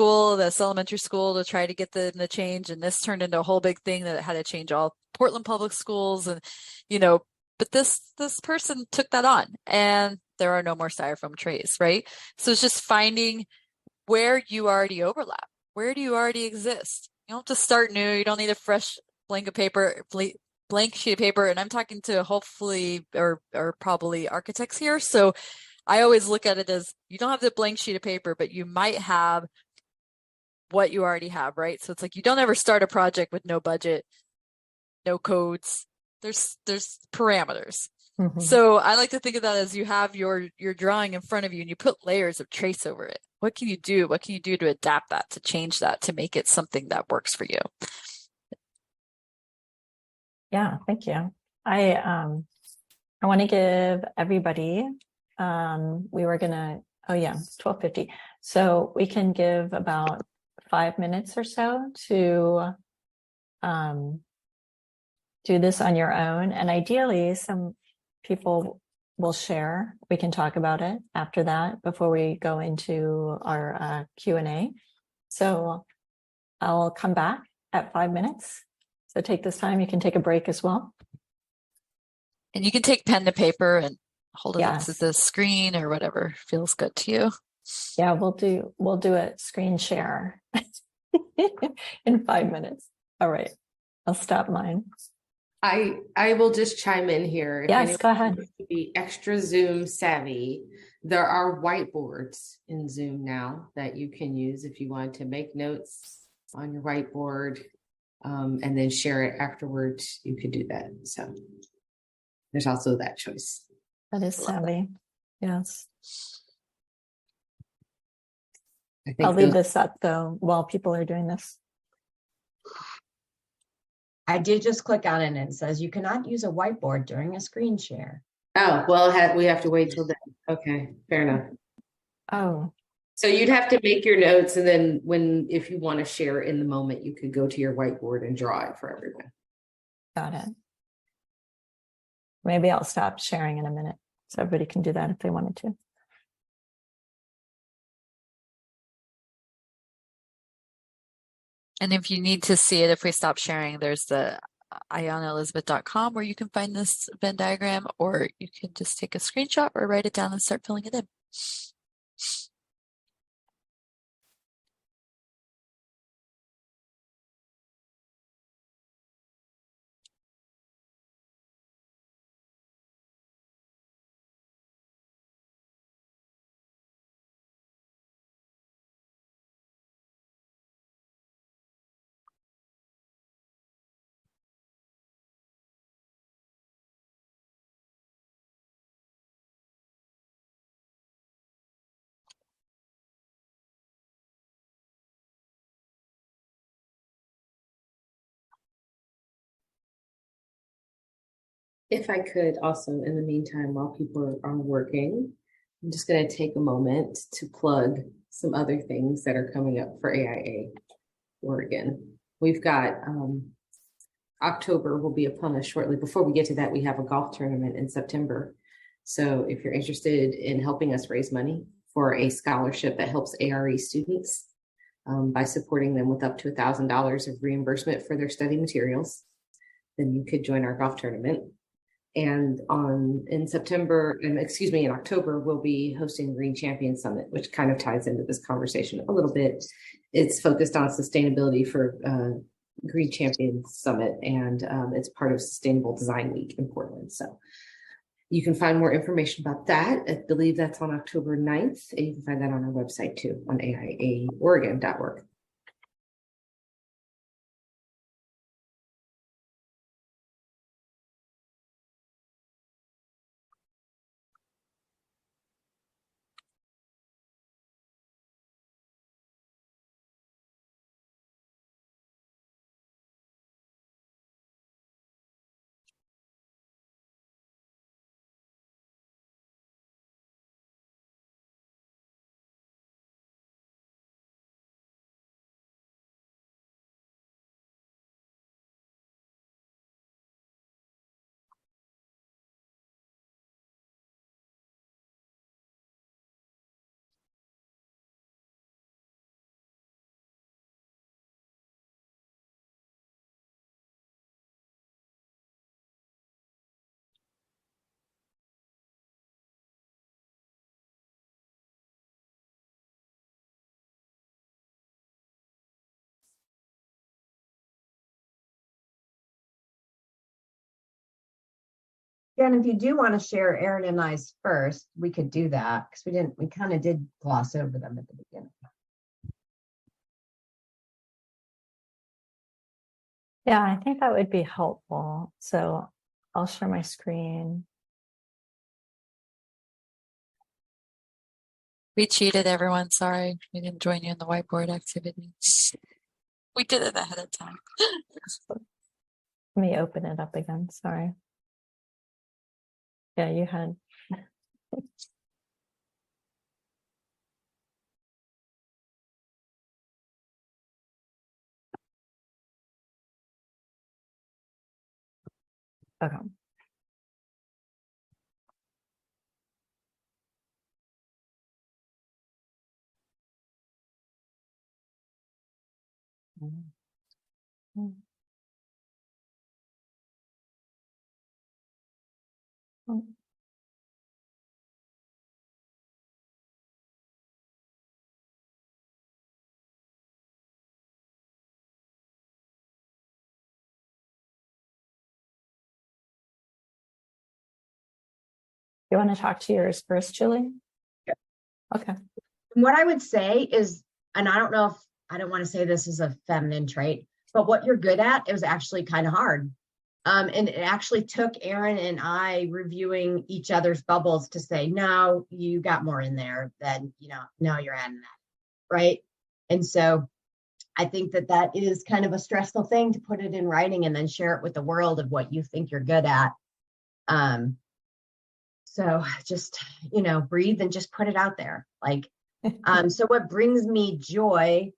elementary school, to try to get them to change. And this turned into a whole big thing that had to change all Portland public schools. And, but this person took that on, and there are no more styrofoam trays, right? So it's just finding where you already overlap. Where do you already exist? You don't have to start new. You don't need a fresh blank sheet of paper. And I'm talking to hopefully or probably architects here. So I always look at it as, you don't have the blank sheet of paper, but you might have what you already have, right? So it's like, you don't ever start a project with no budget, no codes. There's parameters. Mhm. So I like to think of that as, you have your drawing in front of you and you put layers of trace over it. What can you do? What can you do to adapt that, to change that, to make it something that works for you? Yeah, thank you. I want to give everybody, we were gonna, 12:50. So we can give about 5 minutes or so to do this on your own. And ideally, some people will share. We can talk about it after that, before we go into our Q&A. So I'll come back at 5 minutes. So take this time. You can take a break as well. And you can take pen to paper and hold it up to Yes. the screen or whatever feels good to you. Yeah, we'll do a screen share in 5 minutes. All right. I'll stop mine. I will just chime in here. If Yes, anyone go ahead. wants to be extra Zoom savvy, there are whiteboards in Zoom now that you can use if you want to make notes on your whiteboard, and then share it afterwards. You could do that. So there's also that choice. That is savvy. Yes. I think I'll leave this up though while people are doing this. I did just click on it and it says you cannot use a whiteboard during a screen share. Oh, well, we have to wait till then. Okay, fair enough. Oh, So you'd have to make your notes, and then if you want to share in the moment, you could go to your whiteboard and draw it for everyone. got it. Maybe I'll stop sharing in a minute so everybody can do that if they wanted to. And if you need to see it, if we stop sharing, there's the IonaElizabeth.com where you can find this Venn diagram, or you can just take a screenshot or write it down and start filling it in. If I could also, in the meantime, while people are working, I'm just going to take a moment to plug some other things that are coming up for AIA Oregon. We've got October will be upon us shortly. Before we get to that, we have a golf tournament in September. So if you're interested in helping us raise money for a scholarship that helps ARE students by supporting them with up to $1,000 of reimbursement for their study materials, then you could join our golf tournament. And in October, we'll be hosting Green Champion Summit, which kind of ties into this conversation a little bit. It's focused on sustainability for Green Champion Summit, and it's part of Sustainable Design Week in Portland. So you can find more information about that. I believe that's on October 9th, and you can find that on our website too, on aiaoregon.org. Jen, if you do want to share Erin and I's first, we could do that because we kind of did gloss over them at the beginning. Yeah, I think that would be helpful. So I'll share my screen. We cheated, everyone. Sorry, we didn't join you in the whiteboard activity. We did it ahead of time. Let me open it up again. Sorry. Yeah, you had. Okay. You want to talk to yours first, Julie? Yeah. Okay. What I would say is, and I don't know if I don't want to say this is a feminine trait, but what you're good at, it was actually kind of hard. And it actually took Erin and I reviewing each other's bubbles to say, no, you got more in there than, no, you're adding that. Right. And so I think that is kind of a stressful thing to put it in writing and then share it with the world of what you think you're good at. So just, breathe and just put it out there. Like, so what brings me joy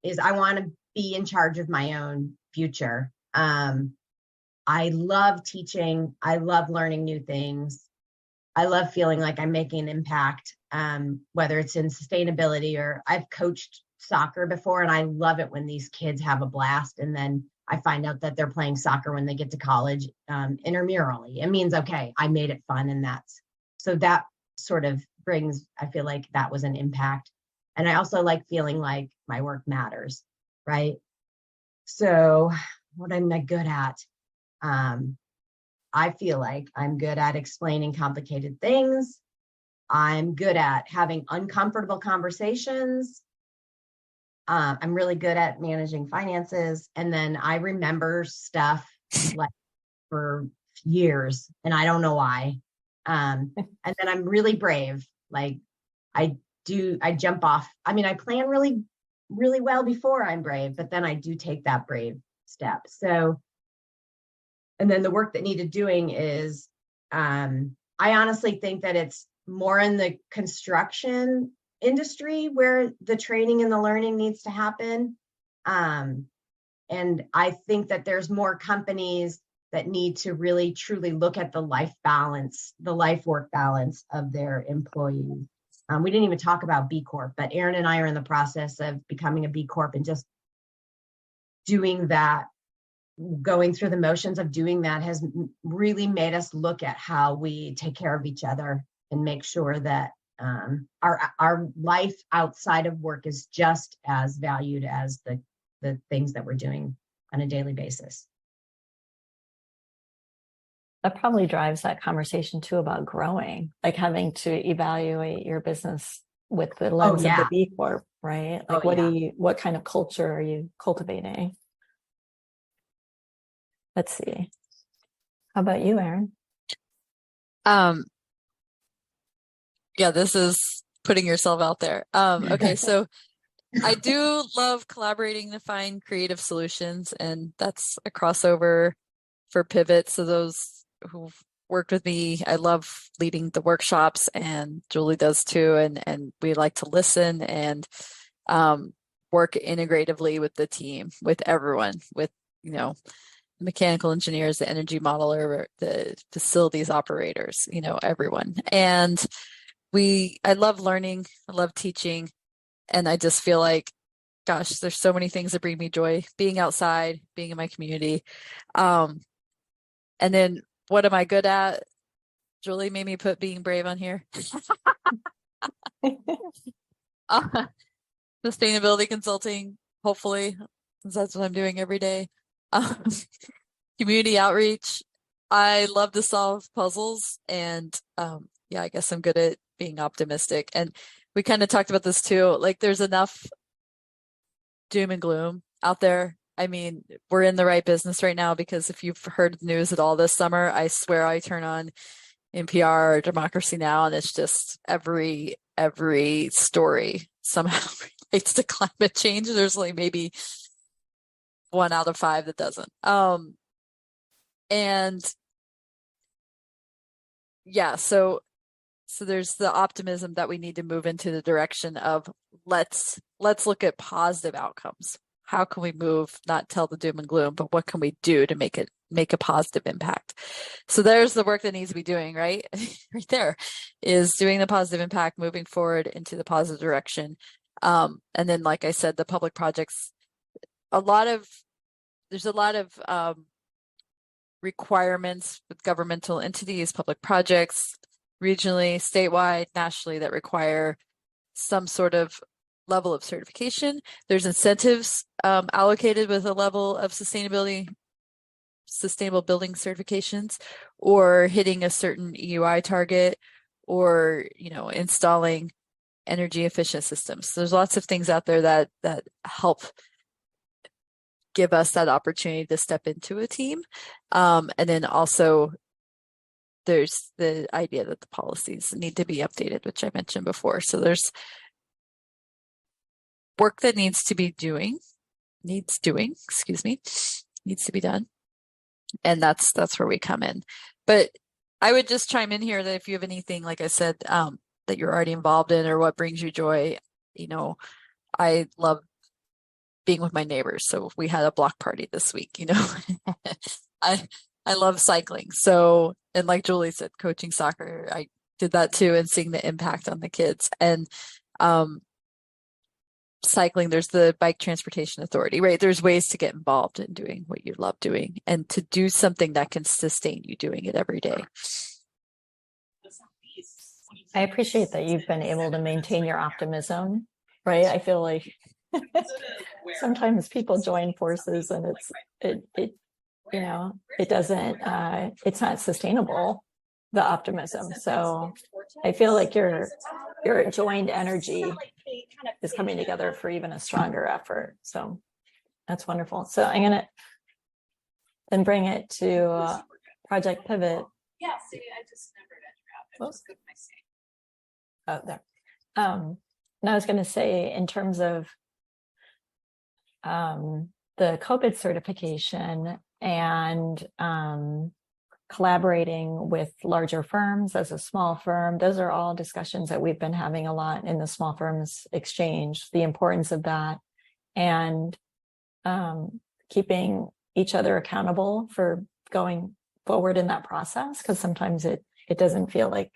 is I want to be in charge of my own future. I love teaching. I love learning new things. I love feeling like I'm making an impact, whether it's in sustainability or I've coached soccer before, and I love it when these kids have a blast. And then I find out that they're playing soccer when they get to college intramurally. It means, okay, I made it fun. And so that sort of I feel like that was an impact. And I also like feeling like my work matters, right? So what am I good at? I feel like I'm good at explaining complicated things. I'm good at having uncomfortable conversations. I'm really good at managing finances. And then I remember stuff like for years and I don't know why. And then I'm really brave. Like I jump off. I mean, I plan really, really well before I'm brave, but then I do take that brave step. So And then the work that needed doing is, I honestly think that it's more in the construction industry where the training and the learning needs to happen. And I think that there's more companies that need to really truly look at the life balance, the life work balance of their employees. We didn't even talk about B Corp, but Erin and I are in the process of becoming a B Corp, and just doing that, going through the motions of doing that has really made us look at how we take care of each other and make sure that our life outside of work is just as valued as the things that we're doing on a daily basis. That probably drives that conversation too about growing, like having to evaluate your business with the lens of the B Corp, right? Like what kind of culture are you cultivating? Let's see. How about you, Erin? Yeah, this is putting yourself out there. Okay, so I do love collaborating to find creative solutions, and that's a crossover for Pivot. So those who've worked with me, I love leading the workshops, and Julie does too. And we like to listen and work integratively with the team, with everyone, with, the mechanical engineers, the energy modeler, the facilities operators, everyone. And I love learning, I love teaching, and I just feel like, gosh, there's so many things that bring me joy, being outside, being in my community. And then what am I good at? Julie made me put being brave on here. Sustainability consulting, hopefully, since that's what I'm doing every day. Community outreach. I love to solve puzzles, and I guess I'm good at being optimistic. And we kind of talked about this too. Like, there's enough doom and gloom out there. I mean, we're in the right business right now, because if you've heard the news at all this summer, I swear I turn on NPR or Democracy Now, and it's just every story somehow relates to climate change. There's like maybe 1 out of 5 that doesn't. So there's the optimism that we need to move into the direction of let's look at positive outcomes. How can we move, not tell the doom and gloom, but what can we do to make a positive impact? So there's the work that needs to be doing, right? Right there is doing the positive impact, moving forward into the positive direction. And then, like I said, the public projects, there's a lot of requirements with governmental entities, public projects, regionally, statewide, nationally, that require some sort of level of certification. There's incentives allocated with a level of sustainable building certifications, or hitting a certain EUI target, or installing energy efficient systems. So there's lots of things out there that help give us that opportunity to step into a team. And then also there's the idea that the policies need to be updated, which I mentioned before. So there's work that needs to be done. And that's where we come in. But I would just chime in here that if you have anything, like I said, that you're already involved in, or what brings you joy, I love being with my neighbors. So we had a block party this week, I love cycling. So, and like Julie said, coaching soccer, I did that too, and seeing the impact on the kids. And cycling, there's the Bike Transportation Authority, right? There's ways to get involved in doing what you love doing, and to do something that can sustain you doing it every day. I appreciate that you've been able to maintain your optimism, right? I feel like sometimes people join forces and it doesn't, it's not sustainable, the optimism. So I feel like your joined energy is coming together for even a stronger effort. So that's wonderful. So I'm going to then bring it to Project Pivot. Yeah, see, I just never got it. Oh, there. And I was going to say, in terms of the COVID certification and collaborating with larger firms as a small firm. Those are all discussions that we've been having a lot in the Small Firms Exchange, the importance of that, and keeping each other accountable for going forward in that process, because sometimes it doesn't feel like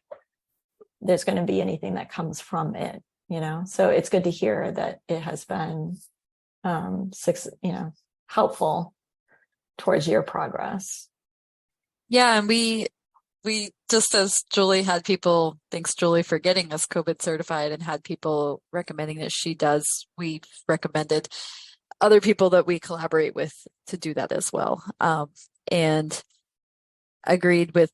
there's going to be anything that comes from it, you know. So it's good to hear that it has been helpful towards your progress. Yeah, and we just, as Julie had people, thanks Julie for getting us COVID certified and had people recommending that she does, we recommended other people that we collaborate with to do that as well. And agreed with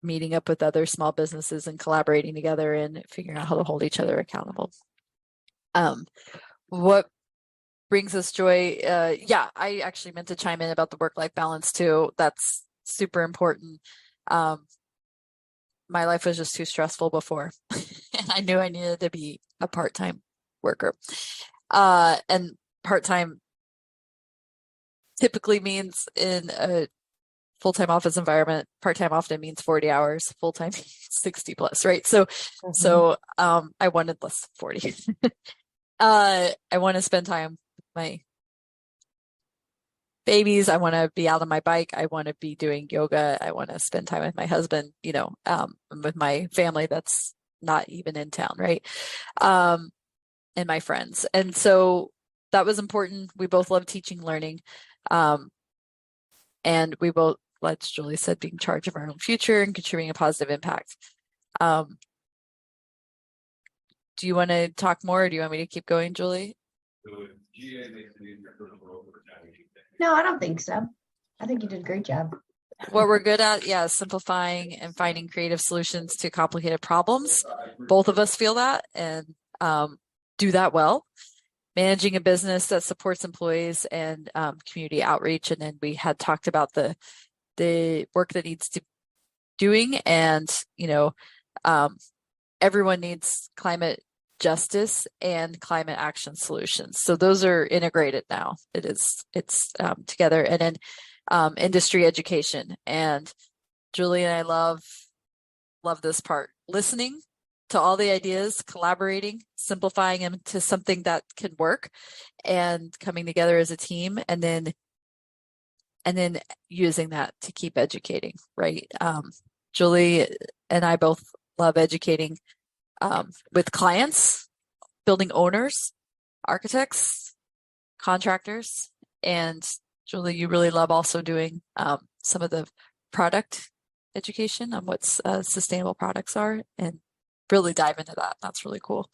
meeting up with other small businesses and collaborating together and figuring out how to hold each other accountable. What brings us joy? I actually meant to chime in about the work-life balance too. That's super important. My life was just too stressful before, and I knew I needed to be a part-time worker. And part-time typically means in a full-time office environment. Part-time often means 40 hours, full-time 60 plus, right? So, I wanted less 40. I want to spend time with my babies. I want to be out on my bike. I want to be doing yoga. I want to spend time with my husband, with my family that's not even in town, right? And my friends. And so that was important. We both love teaching, learning. And we both, like Julie said, being in charge of our own future and contributing a positive impact. Do you want to talk more, or do you want me to keep going, Julie? No, I don't think so. I think you did a great job. What we're good at, simplifying and finding creative solutions to complicated problems. Both of us feel that and do that well. Managing a business that supports employees and community outreach. And then we had talked about the work that needs to be doing, and everyone needs climate justice and climate action solutions. So those are integrated now. It's together. And then industry education. And Julie and I love this part. Listening to all the ideas, collaborating, simplifying them to something that can work, and coming together as a team, and then using that to keep educating, right? Julie and I both love educating with clients, building owners, architects, contractors, and Julie, you really love also doing some of the product education on what sustainable products are, and really dive into that. That's really cool.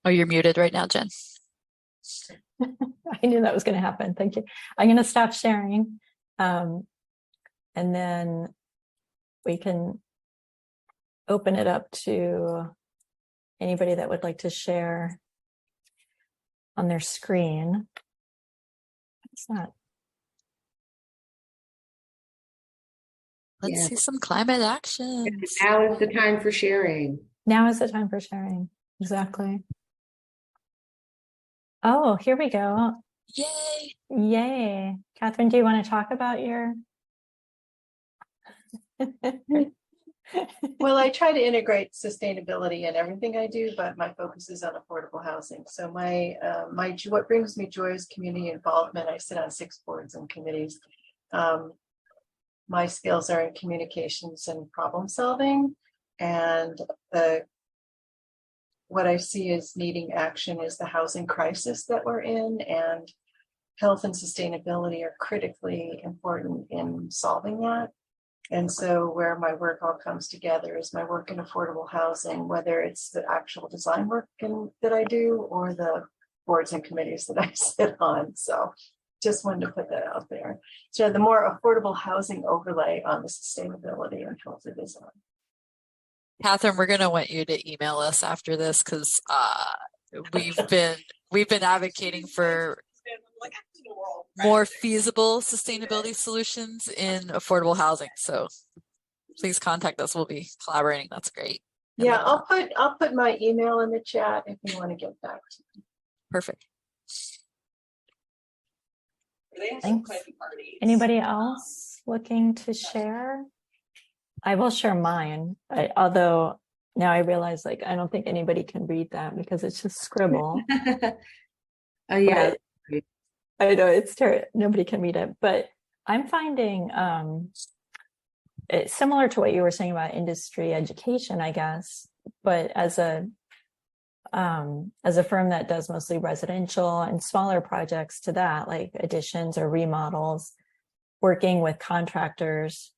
Oh, you're muted right now, Jen. I knew that was going to happen. Thank you. I'm going to stop sharing. And then we can open it up to anybody that would like to share on their screen. It's not. Let's see some climate action. Now is the time for sharing. Now is the time for sharing. Exactly. Oh, here we go. Yay. Yay. Catherine, do you want to talk about your... Well, I try to integrate sustainability in everything I do, but my focus is on affordable housing. So what brings me joy is community involvement. I sit on 6 boards and committees. My skills are in communications and problem solving, and what I see as needing action is the housing crisis that we're in, and health and sustainability are critically important in solving that. And so where my work all comes together is my work in affordable housing, whether it's the actual design work that I do or the boards and committees that I sit on. So just wanted to put that out there. So the more affordable housing overlay on the sustainability and health of design. Catherine, we're going to want you to email us after this, because we've been advocating for more feasible sustainability solutions in affordable housing. So please contact us. We'll be collaborating. That's great. Yeah, I'll put my email in the chat if you want to get back to me. Perfect. Thanks. Anybody else looking to share? I will share mine, although now I realize like I don't think anybody can read that because it's just scribble. Oh yeah. But I know it's terrible. Nobody can read it, but I'm finding it's similar to what you were saying about industry education, I guess. But as a firm that does mostly residential and smaller projects to that, like additions or remodels, working with contractors,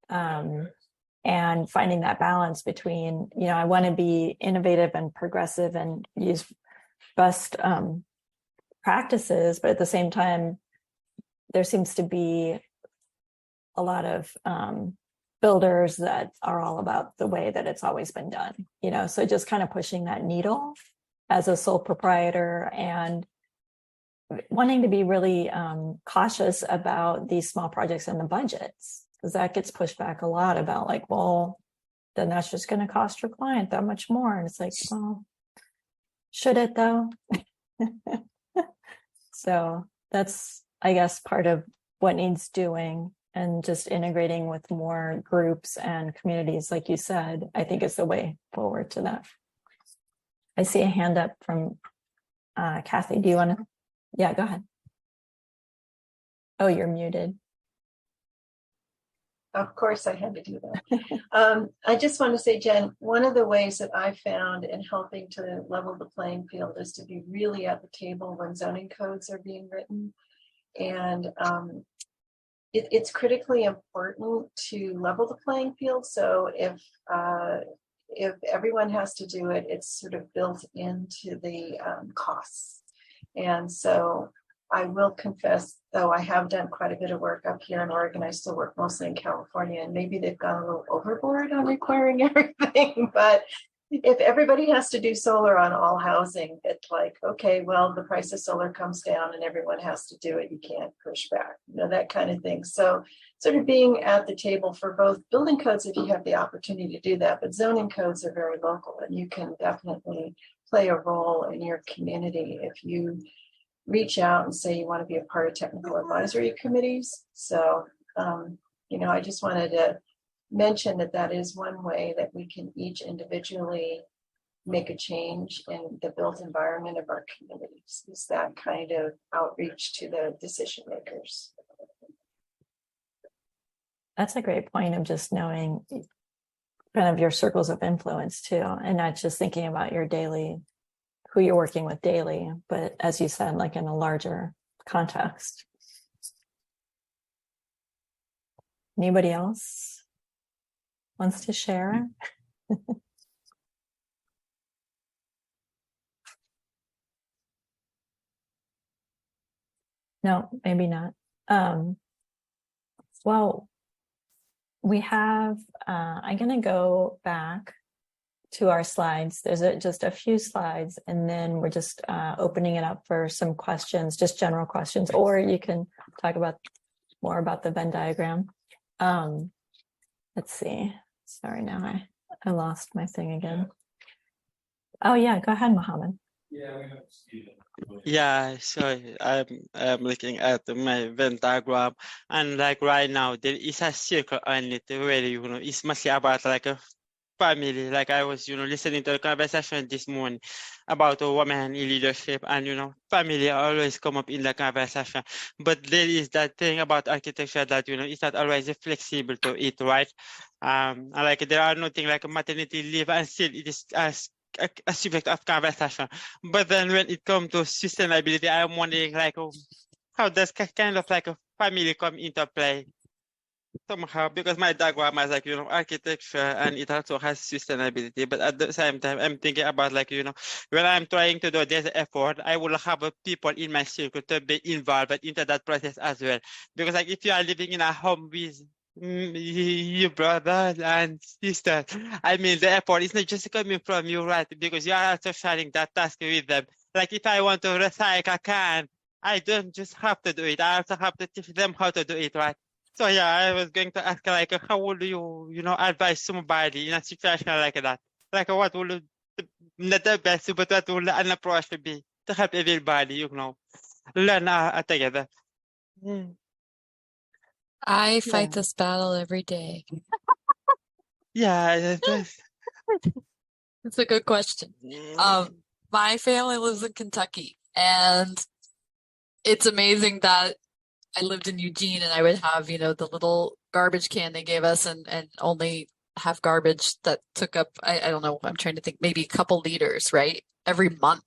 and finding that balance between, you know, I want to be innovative and progressive and use best practices, but at the same time, there seems to be a lot of builders that are all about the way that it's always been done, you know, so just kind of pushing that needle as a sole proprietor and wanting to be really cautious about these small projects and the budgets, because that gets pushed back a lot about like, well, then that's just going to cost your client that much more. And it's like, well, should it though? So that's, I guess, part of what needs doing, and just integrating with more groups and communities, like you said, I think is the way forward to that. I see a hand up from Kathy. Do you want to? Yeah, go ahead. Oh, you're muted. Of course, I had to do that. I just want to say, Jen, one of the ways that I found in helping to level the playing field is to be really at the table when zoning codes are being written. And it's critically important to level the playing field. So if everyone has to do it, it's sort of built into the costs. And so I will confess, though I have done quite a bit of work up here in Oregon, I still work mostly in California, and maybe they've gone a little overboard on requiring everything. But if everybody has to do solar on all housing, it's like, okay, well, the price of solar comes down and everyone has to do it. You can't push back, you know, that kind of thing. So sort of being at the table for both building codes, if you have the opportunity to do that, but zoning codes are very local, and you can definitely play a role in your community if you reach out and say you want to be a part of technical advisory committees. So, you know, I just wanted to mention that that is one way that we can each individually make a change in the built environment of our communities, is that kind of outreach to the decision makers. That's a great point of just knowing kind of your circles of influence too, and not just thinking about your daily, who you're working with daily, but as you said, like in a larger context. Anybody else wants to share? No, maybe not. Well, we have, I'm going to go back to our slides. There's just a few slides, and then we're just opening it up for some questions, just general questions, or you can talk about more about the Venn diagram. Let's see. Sorry, now I lost my thing again. Oh yeah, go ahead, Mohammed. Yeah, so I'm looking at my Venn diagram, and like right now there is a circle on it where, you know, it's mostly about like a family. Like I was, you know, listening to the conversation this morning about a woman in leadership, and, you know, family always come up in the conversation. But there is that thing about architecture that, you know, it's not always flexible to it, right? And like there are nothing like a maternity leave, and still it is a subject of conversation. But then when it comes to sustainability, I'm wondering like, how does kind of like a family come into play somehow? Because my diagram has like, you know, architecture, and it also has sustainability. But at the same time, I'm thinking about like, you know, when I'm trying to do this effort, I will have people in my circle to be involved into that process as well. Because like if you are living in a home with your brother and sister, I mean, the effort is not just coming from you, right? Because you are also sharing that task with them. Like if I want to recycle a can, I don't just have to do it. I also have to teach them how to do it, right? So yeah, I was going to ask like, how would you, you know, advise somebody in a situation like that? like what will not the best, but what will an approach to be to help everybody, learn together. I fight Yeah. this battle every day. Yeah, It's a good question. My family lives in Kentucky, and it's amazing that I lived in Eugene and I would have, the little garbage can they gave us and only have garbage that took up, I don't know, I'm trying to think, maybe a couple liters, right? Every month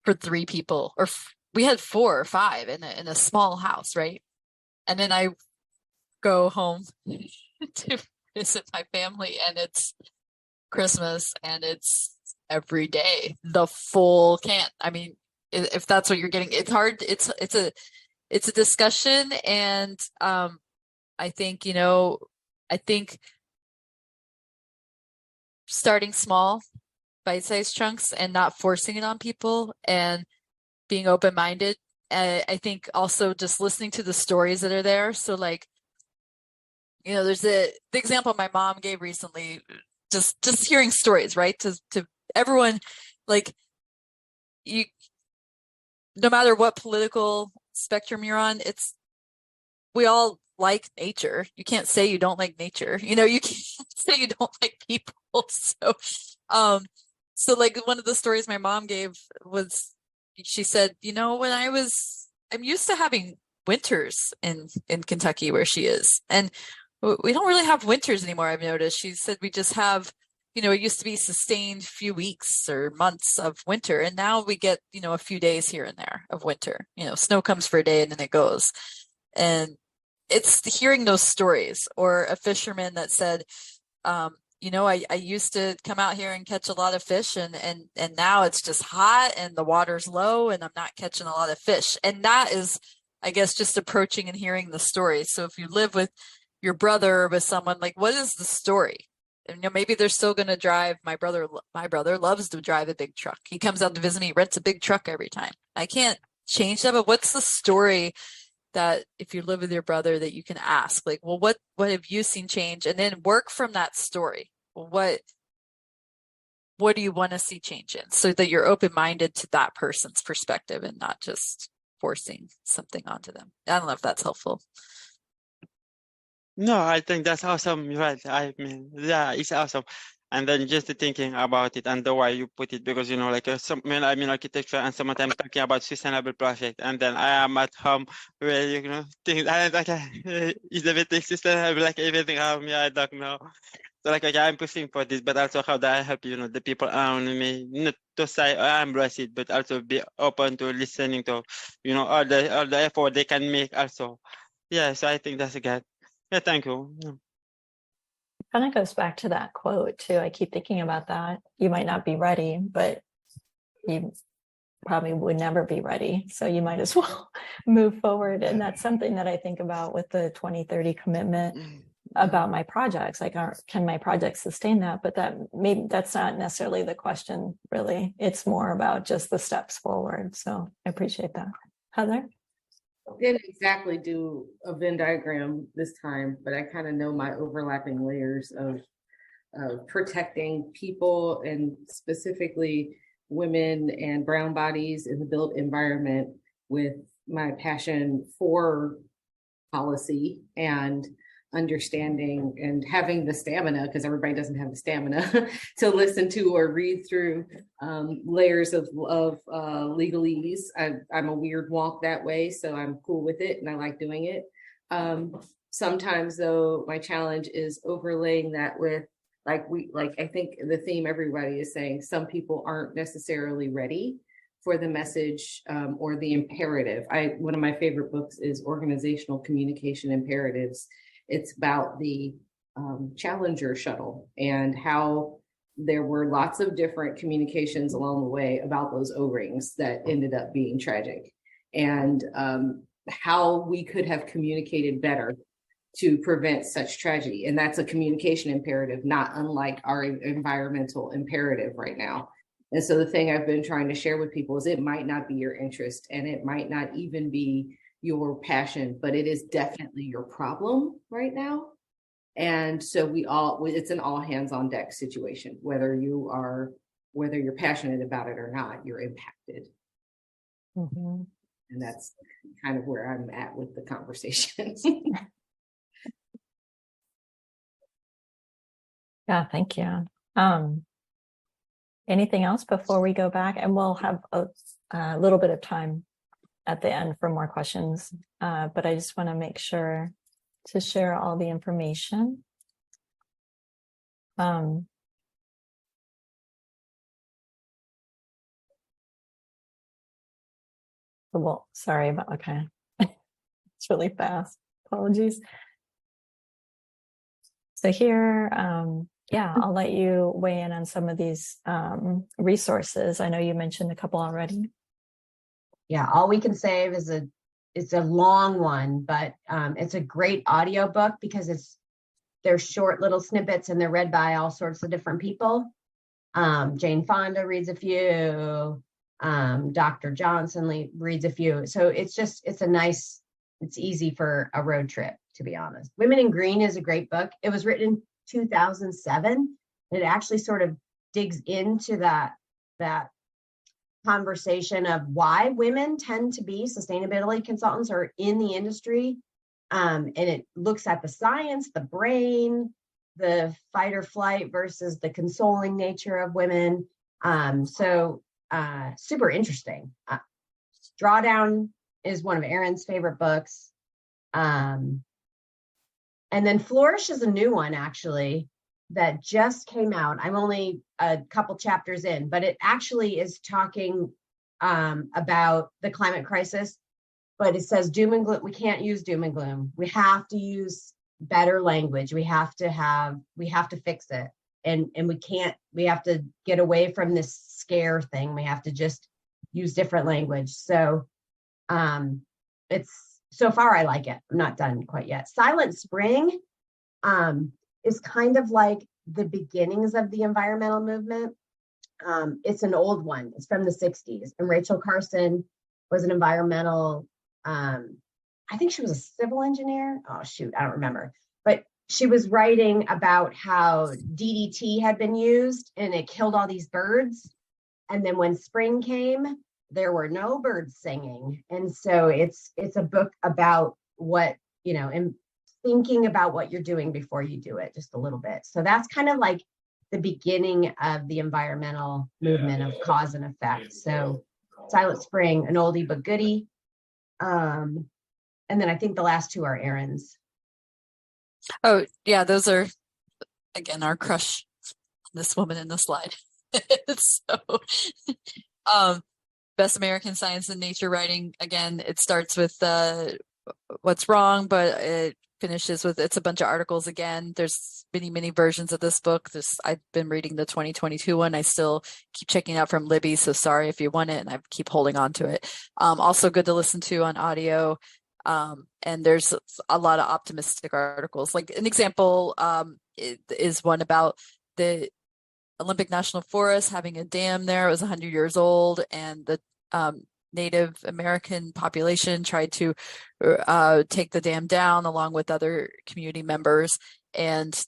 for 3 people. Or we had 4 or 5 in a small house, right? And then I go home to visit my family and it's Christmas and it's every day, the full can. I mean, if that's what you're getting, it's hard. It's a discussion, and I think starting small, bite-sized chunks, and not forcing it on people, and being open-minded. I think also just listening to the stories that are there. So like, there's the example my mom gave recently. Just hearing stories, right? To everyone, like no matter what political spectrum you're on, we all like nature. You can't say you don't like nature. You can't say you don't like people. So like one of the stories my mom gave was, she said, I'm used to having winters in Kentucky where she is, and we don't really have winters anymore, I've noticed. She said we just have, it used to be sustained few weeks or months of winter, and now we get, a few days here and there of winter. Snow comes for a day and then it goes. And it's hearing those stories, or a fisherman that said, I used to come out here and catch a lot of fish, and now it's just hot and the water's low and I'm not catching a lot of fish. And that is, I guess, just approaching and hearing the story. So if you live with your brother or with someone, like, what is the story? And, maybe they're still going to drive. My brother loves to drive a big truck. He comes out to visit me, rents a big truck every time. I can't change that, but what's the story that if you live with your brother that you can ask, like, well, what have you seen change? And then work from that story. What do you want to see change in, so that you're open-minded to that person's perspective and not just forcing something onto them. I don't know if that's helpful. No, I think that's awesome. Right. I mean, yeah, it's awesome. And then just thinking about it and the way you put it, because, like when I'm in architecture and sometimes talking about sustainable project, and then I am at home where, things, and okay, is everything sustainable, like everything around me, I don't know. So like, okay, I'm pushing for this, but also how do I help, the people around me, not to say I embrace it, but also be open to listening to, all the effort they can make also. Yeah, so I think that's good. Yeah, thank you. Kind of goes back to that quote too. I keep thinking about that. You might not be ready, but you probably would never be ready. So you might as well move forward. And that's something that I think about with the 2030 commitment about my projects. Like, can my projects sustain that? But that's not necessarily the question, really. It's more about just the steps forward. So I appreciate that. Heather? I didn't exactly do a Venn diagram this time, but I kind of know my overlapping layers of protecting people, and specifically women and brown bodies in the built environment, with my passion for policy and understanding and having the stamina, because everybody doesn't have the stamina to listen to or read through layers of legalese. I'm a weird wonk that way, so I'm cool with it and I like doing it. Sometimes though, my challenge is overlaying that with I think the theme everybody is saying, some people aren't necessarily ready for the message or the imperative. One of my favorite books is Organizational Communication Imperatives. It's about the Challenger shuttle and how there were lots of different communications along the way about those O-rings that ended up being tragic, and how we could have communicated better to prevent such tragedy. And that's a communication imperative, not unlike our environmental imperative right now. And so the thing I've been trying to share with people is, it might not be your interest and it might not even be your passion, but it is definitely your problem right now. And so it's an all hands on deck situation, whether you're passionate about it or not, you're impacted. Mhm. And that's kind of where I'm at with the conversation. Yeah, thank you. Anything else before we go back? And we'll have a little bit of time at the end for more questions. But I just want to make sure to share all the information. Well, sorry about, okay. It's really fast. Apologies. So here, yeah, I'll let you weigh in on some of these resources. I know you mentioned a couple already. Yeah, all we can save is it's a long one, but it's a great audiobook because they're short little snippets and they're read by all sorts of different people. Jane Fonda reads a few, Dr. Johnson reads a few. So it's easy for a road trip, to be honest. Women in Green is a great book. It was written in 2007. It actually sort of digs into that conversation of why women tend to be sustainability consultants or in the industry. And it looks at the science, the brain, the fight or flight versus the consoling nature of women. Super interesting. Drawdown is one of Erin's favorite books. And then Flourish is a new one, actually, that just came out. I'm only a couple chapters in, but it actually is talking about the climate crisis. But it says doom and gloom. We can't use doom and gloom. We have to use better language. We have to fix it. And we have to get away from this scare thing. We have to just use different language. So so far I like it. I'm not done quite yet. Silent Spring is kind of like the beginnings of the environmental movement. It's an old one. It's from the 60s. And Rachel Carson was an environmental, I think she was a civil engineer. Oh, shoot, I don't remember. But she was writing about how DDT had been used and it killed all these birds. And then when spring came, there were no birds singing. And so it's a book about what, and thinking about what you're doing before you do it just a little bit. So that's kind of like the beginning of the environmental movement of cause and effect. So Silent Spring, an oldie but goodie. And then I think the last two are Erin's. Oh, yeah, those are, again, our crush on this woman in the slide. So, Best American Science and Nature Writing, again, it starts with what's wrong, but it finishes with, it's a bunch of articles again. There's many versions of this book. I've been reading the 2022 one. I still keep checking out from Libby, so sorry if you want it, and I keep holding on to it. Also good to listen to on audio. And there's a lot of optimistic articles. Like an example is one about the Olympic National Forest having a dam there. It was 100 years old, and the Native American population tried to take the dam down along with other community members, and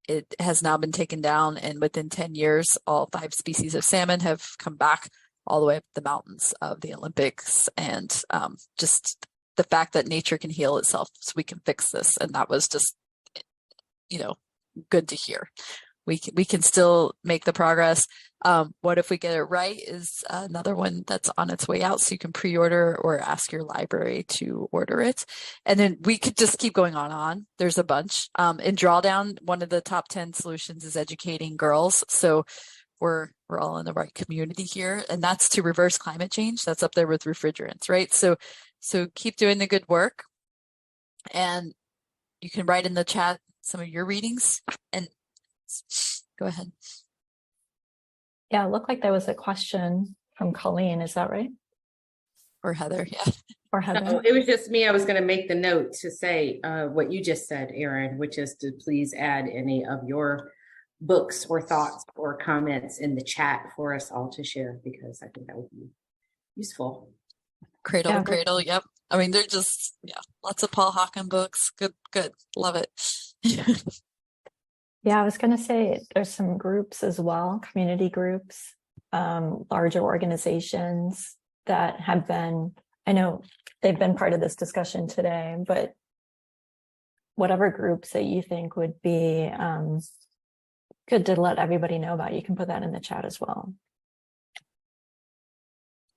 it has now been taken down. And within 10 years, all 5 species of salmon have come back all the way up the mountains of the Olympics. And just the fact that nature can heal itself, so we can fix this. And that was just, good to hear. We can still make the progress. What If We Get It Right is another one that's on its way out, so you can pre-order or ask your library to order it. And then we could just keep going on. There's a bunch. In Drawdown, one of the top 10 solutions is educating girls. So we're all in the right community here, and that's to reverse climate change. That's up there with refrigerants, right? So keep doing the good work, and you can write in the chat some of your readings and go ahead. Yeah, it looked like there was a question from Colleen. Is that right? Or Heather, yeah. Or Heather? No, it was just me. I was going to make the note to say what you just said, Erin, which is to please add any of your books or thoughts or comments in the chat for us all to share, because I think that would be useful. Cradle Yeah, to Cradle. Yep. I mean, they're just, yeah, lots of Paul Hawken books. Good, good. Love it. Yeah, I was going to say there's some groups as well, community groups, larger organizations that have been, I know they've been part of this discussion today, but whatever groups that you think would be good to let everybody know about, you can put that in the chat as well.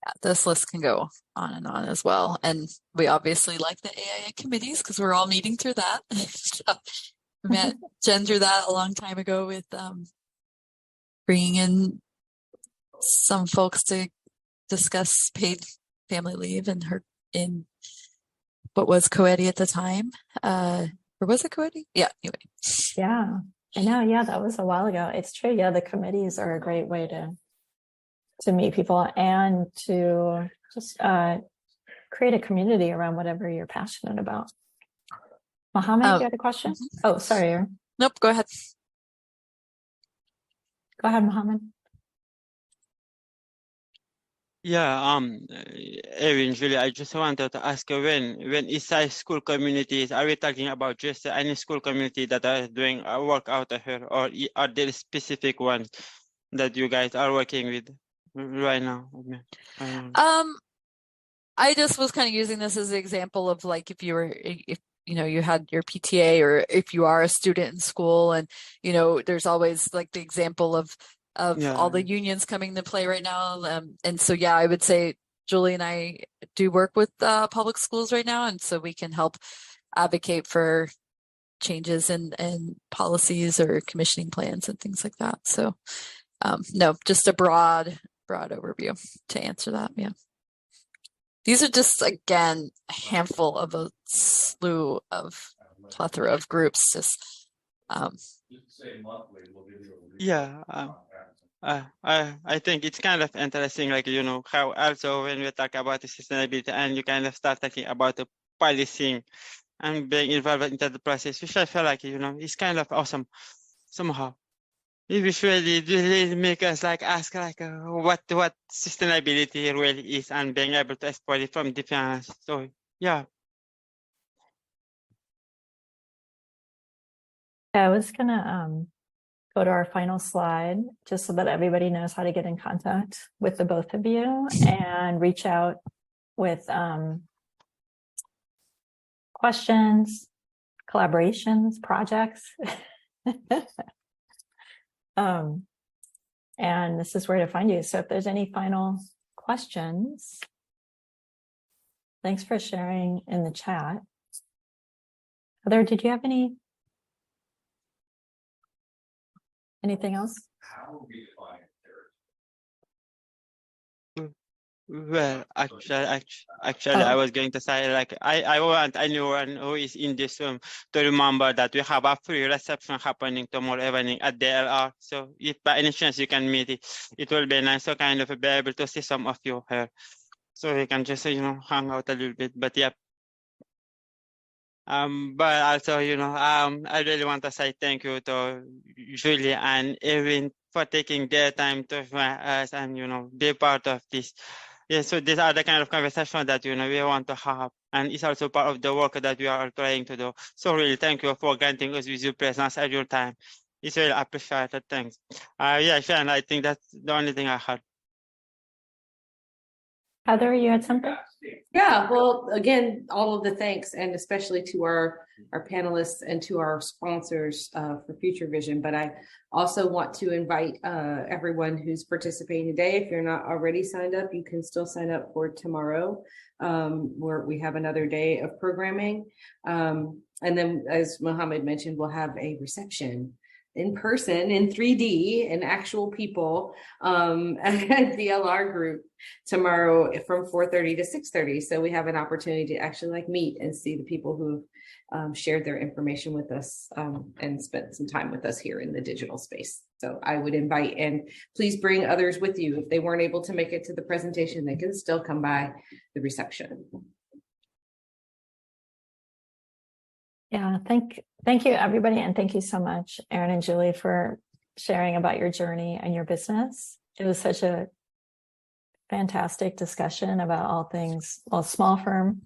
Yeah, this list can go on and on as well. And we obviously like the AIA committees because we're all meeting through that. So, met Jen through that a long time ago with bringing in some folks to discuss paid family leave and her in what was COEDI at the time. Or was it COEDI? Yeah, anyway. Yeah, I know. Yeah, that was a while ago. It's true. Yeah, the committees are a great way to meet people and to just create a community around whatever you're passionate about. Mohammed, you had a question? Oh, sorry, Erin. Nope, go ahead. Go ahead, Mohammed. Yeah, Erin, Julie, I just wanted to ask you when Eastside school communities, are we talking about just any school community that are doing work out of here, or are there specific ones that you guys are working with right now? I just was kind of using this as an example of like if you know you had your PTA or if you are a student in school and you know there's always like the example of all the unions coming into play right now, and so yeah, I would say Julie and I do work with public schools right now, and so we can help advocate for changes in policies or commissioning plans and things like that. So no, just a broad overview to answer that. Yeah. These are just, again, a handful of a slew of plethora of groups. Just, yeah, I think it's kind of interesting, like, you know, how also when we talk about the sustainability and you kind of start talking about the policing and being involved into the process, which I feel like, you know, it's kind of awesome somehow. It was really make us like ask like what sustainability really is and being able to explore it from different. So yeah. I was gonna go to our final slide just so that everybody knows how to get in contact with the both of you and reach out with questions, collaborations, projects. And this is where to find you. So if there's any final questions, thanks for sharing in the chat. Heather, did you have anything else? Well, actually, I was going to say like I want anyone who is in this room to remember that we have a free reception happening tomorrow evening at DLR. So if by any chance you can meet it, it will be nice to kind of be able to see some of you here. So we can just, you know, hang out a little bit. But yeah. But also, you know, I really want to say thank you to Julie and Erin for taking their time to join us and, you know, be part of this. Yeah, so these are the kind of conversations that, you know, we want to have. And it's also part of the work that we are trying to do. So really, thank you for granting us with your presence at your time. It's really appreciated. Thanks. Yeah, Sharon, I think that's the only thing I had. Heather, you had something? Yeah, well, again, all of the thanks, and especially to our panelists and to our sponsors for Future Vision. But I also want to invite everyone who's participating today. If you're not already signed up, you can still sign up for tomorrow, where we have another day of programming. And then, as Mohammed mentioned, we'll have a reception in person, in 3D, and actual people at the LR group tomorrow from 4:30 to 6:30. So we have an opportunity to actually like meet and see the people who shared their information with us and spent some time with us here in the digital space. So I would invite, and please bring others with you. If they weren't able to make it to the presentation, they can still come by the reception. Yeah, thank you, everybody. And thank you so much, Erin and Julie, for sharing about your journey and your business. It was such a fantastic discussion about all things, well, small firm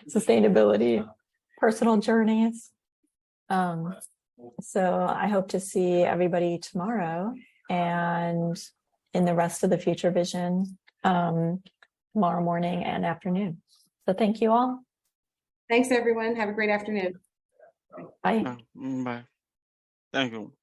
sustainability, personal journeys. So I hope to see everybody tomorrow and in the rest of the Future Vision tomorrow morning and afternoon. So thank you all. Thanks, everyone. Have a great afternoon. Bye. Bye. Thank you.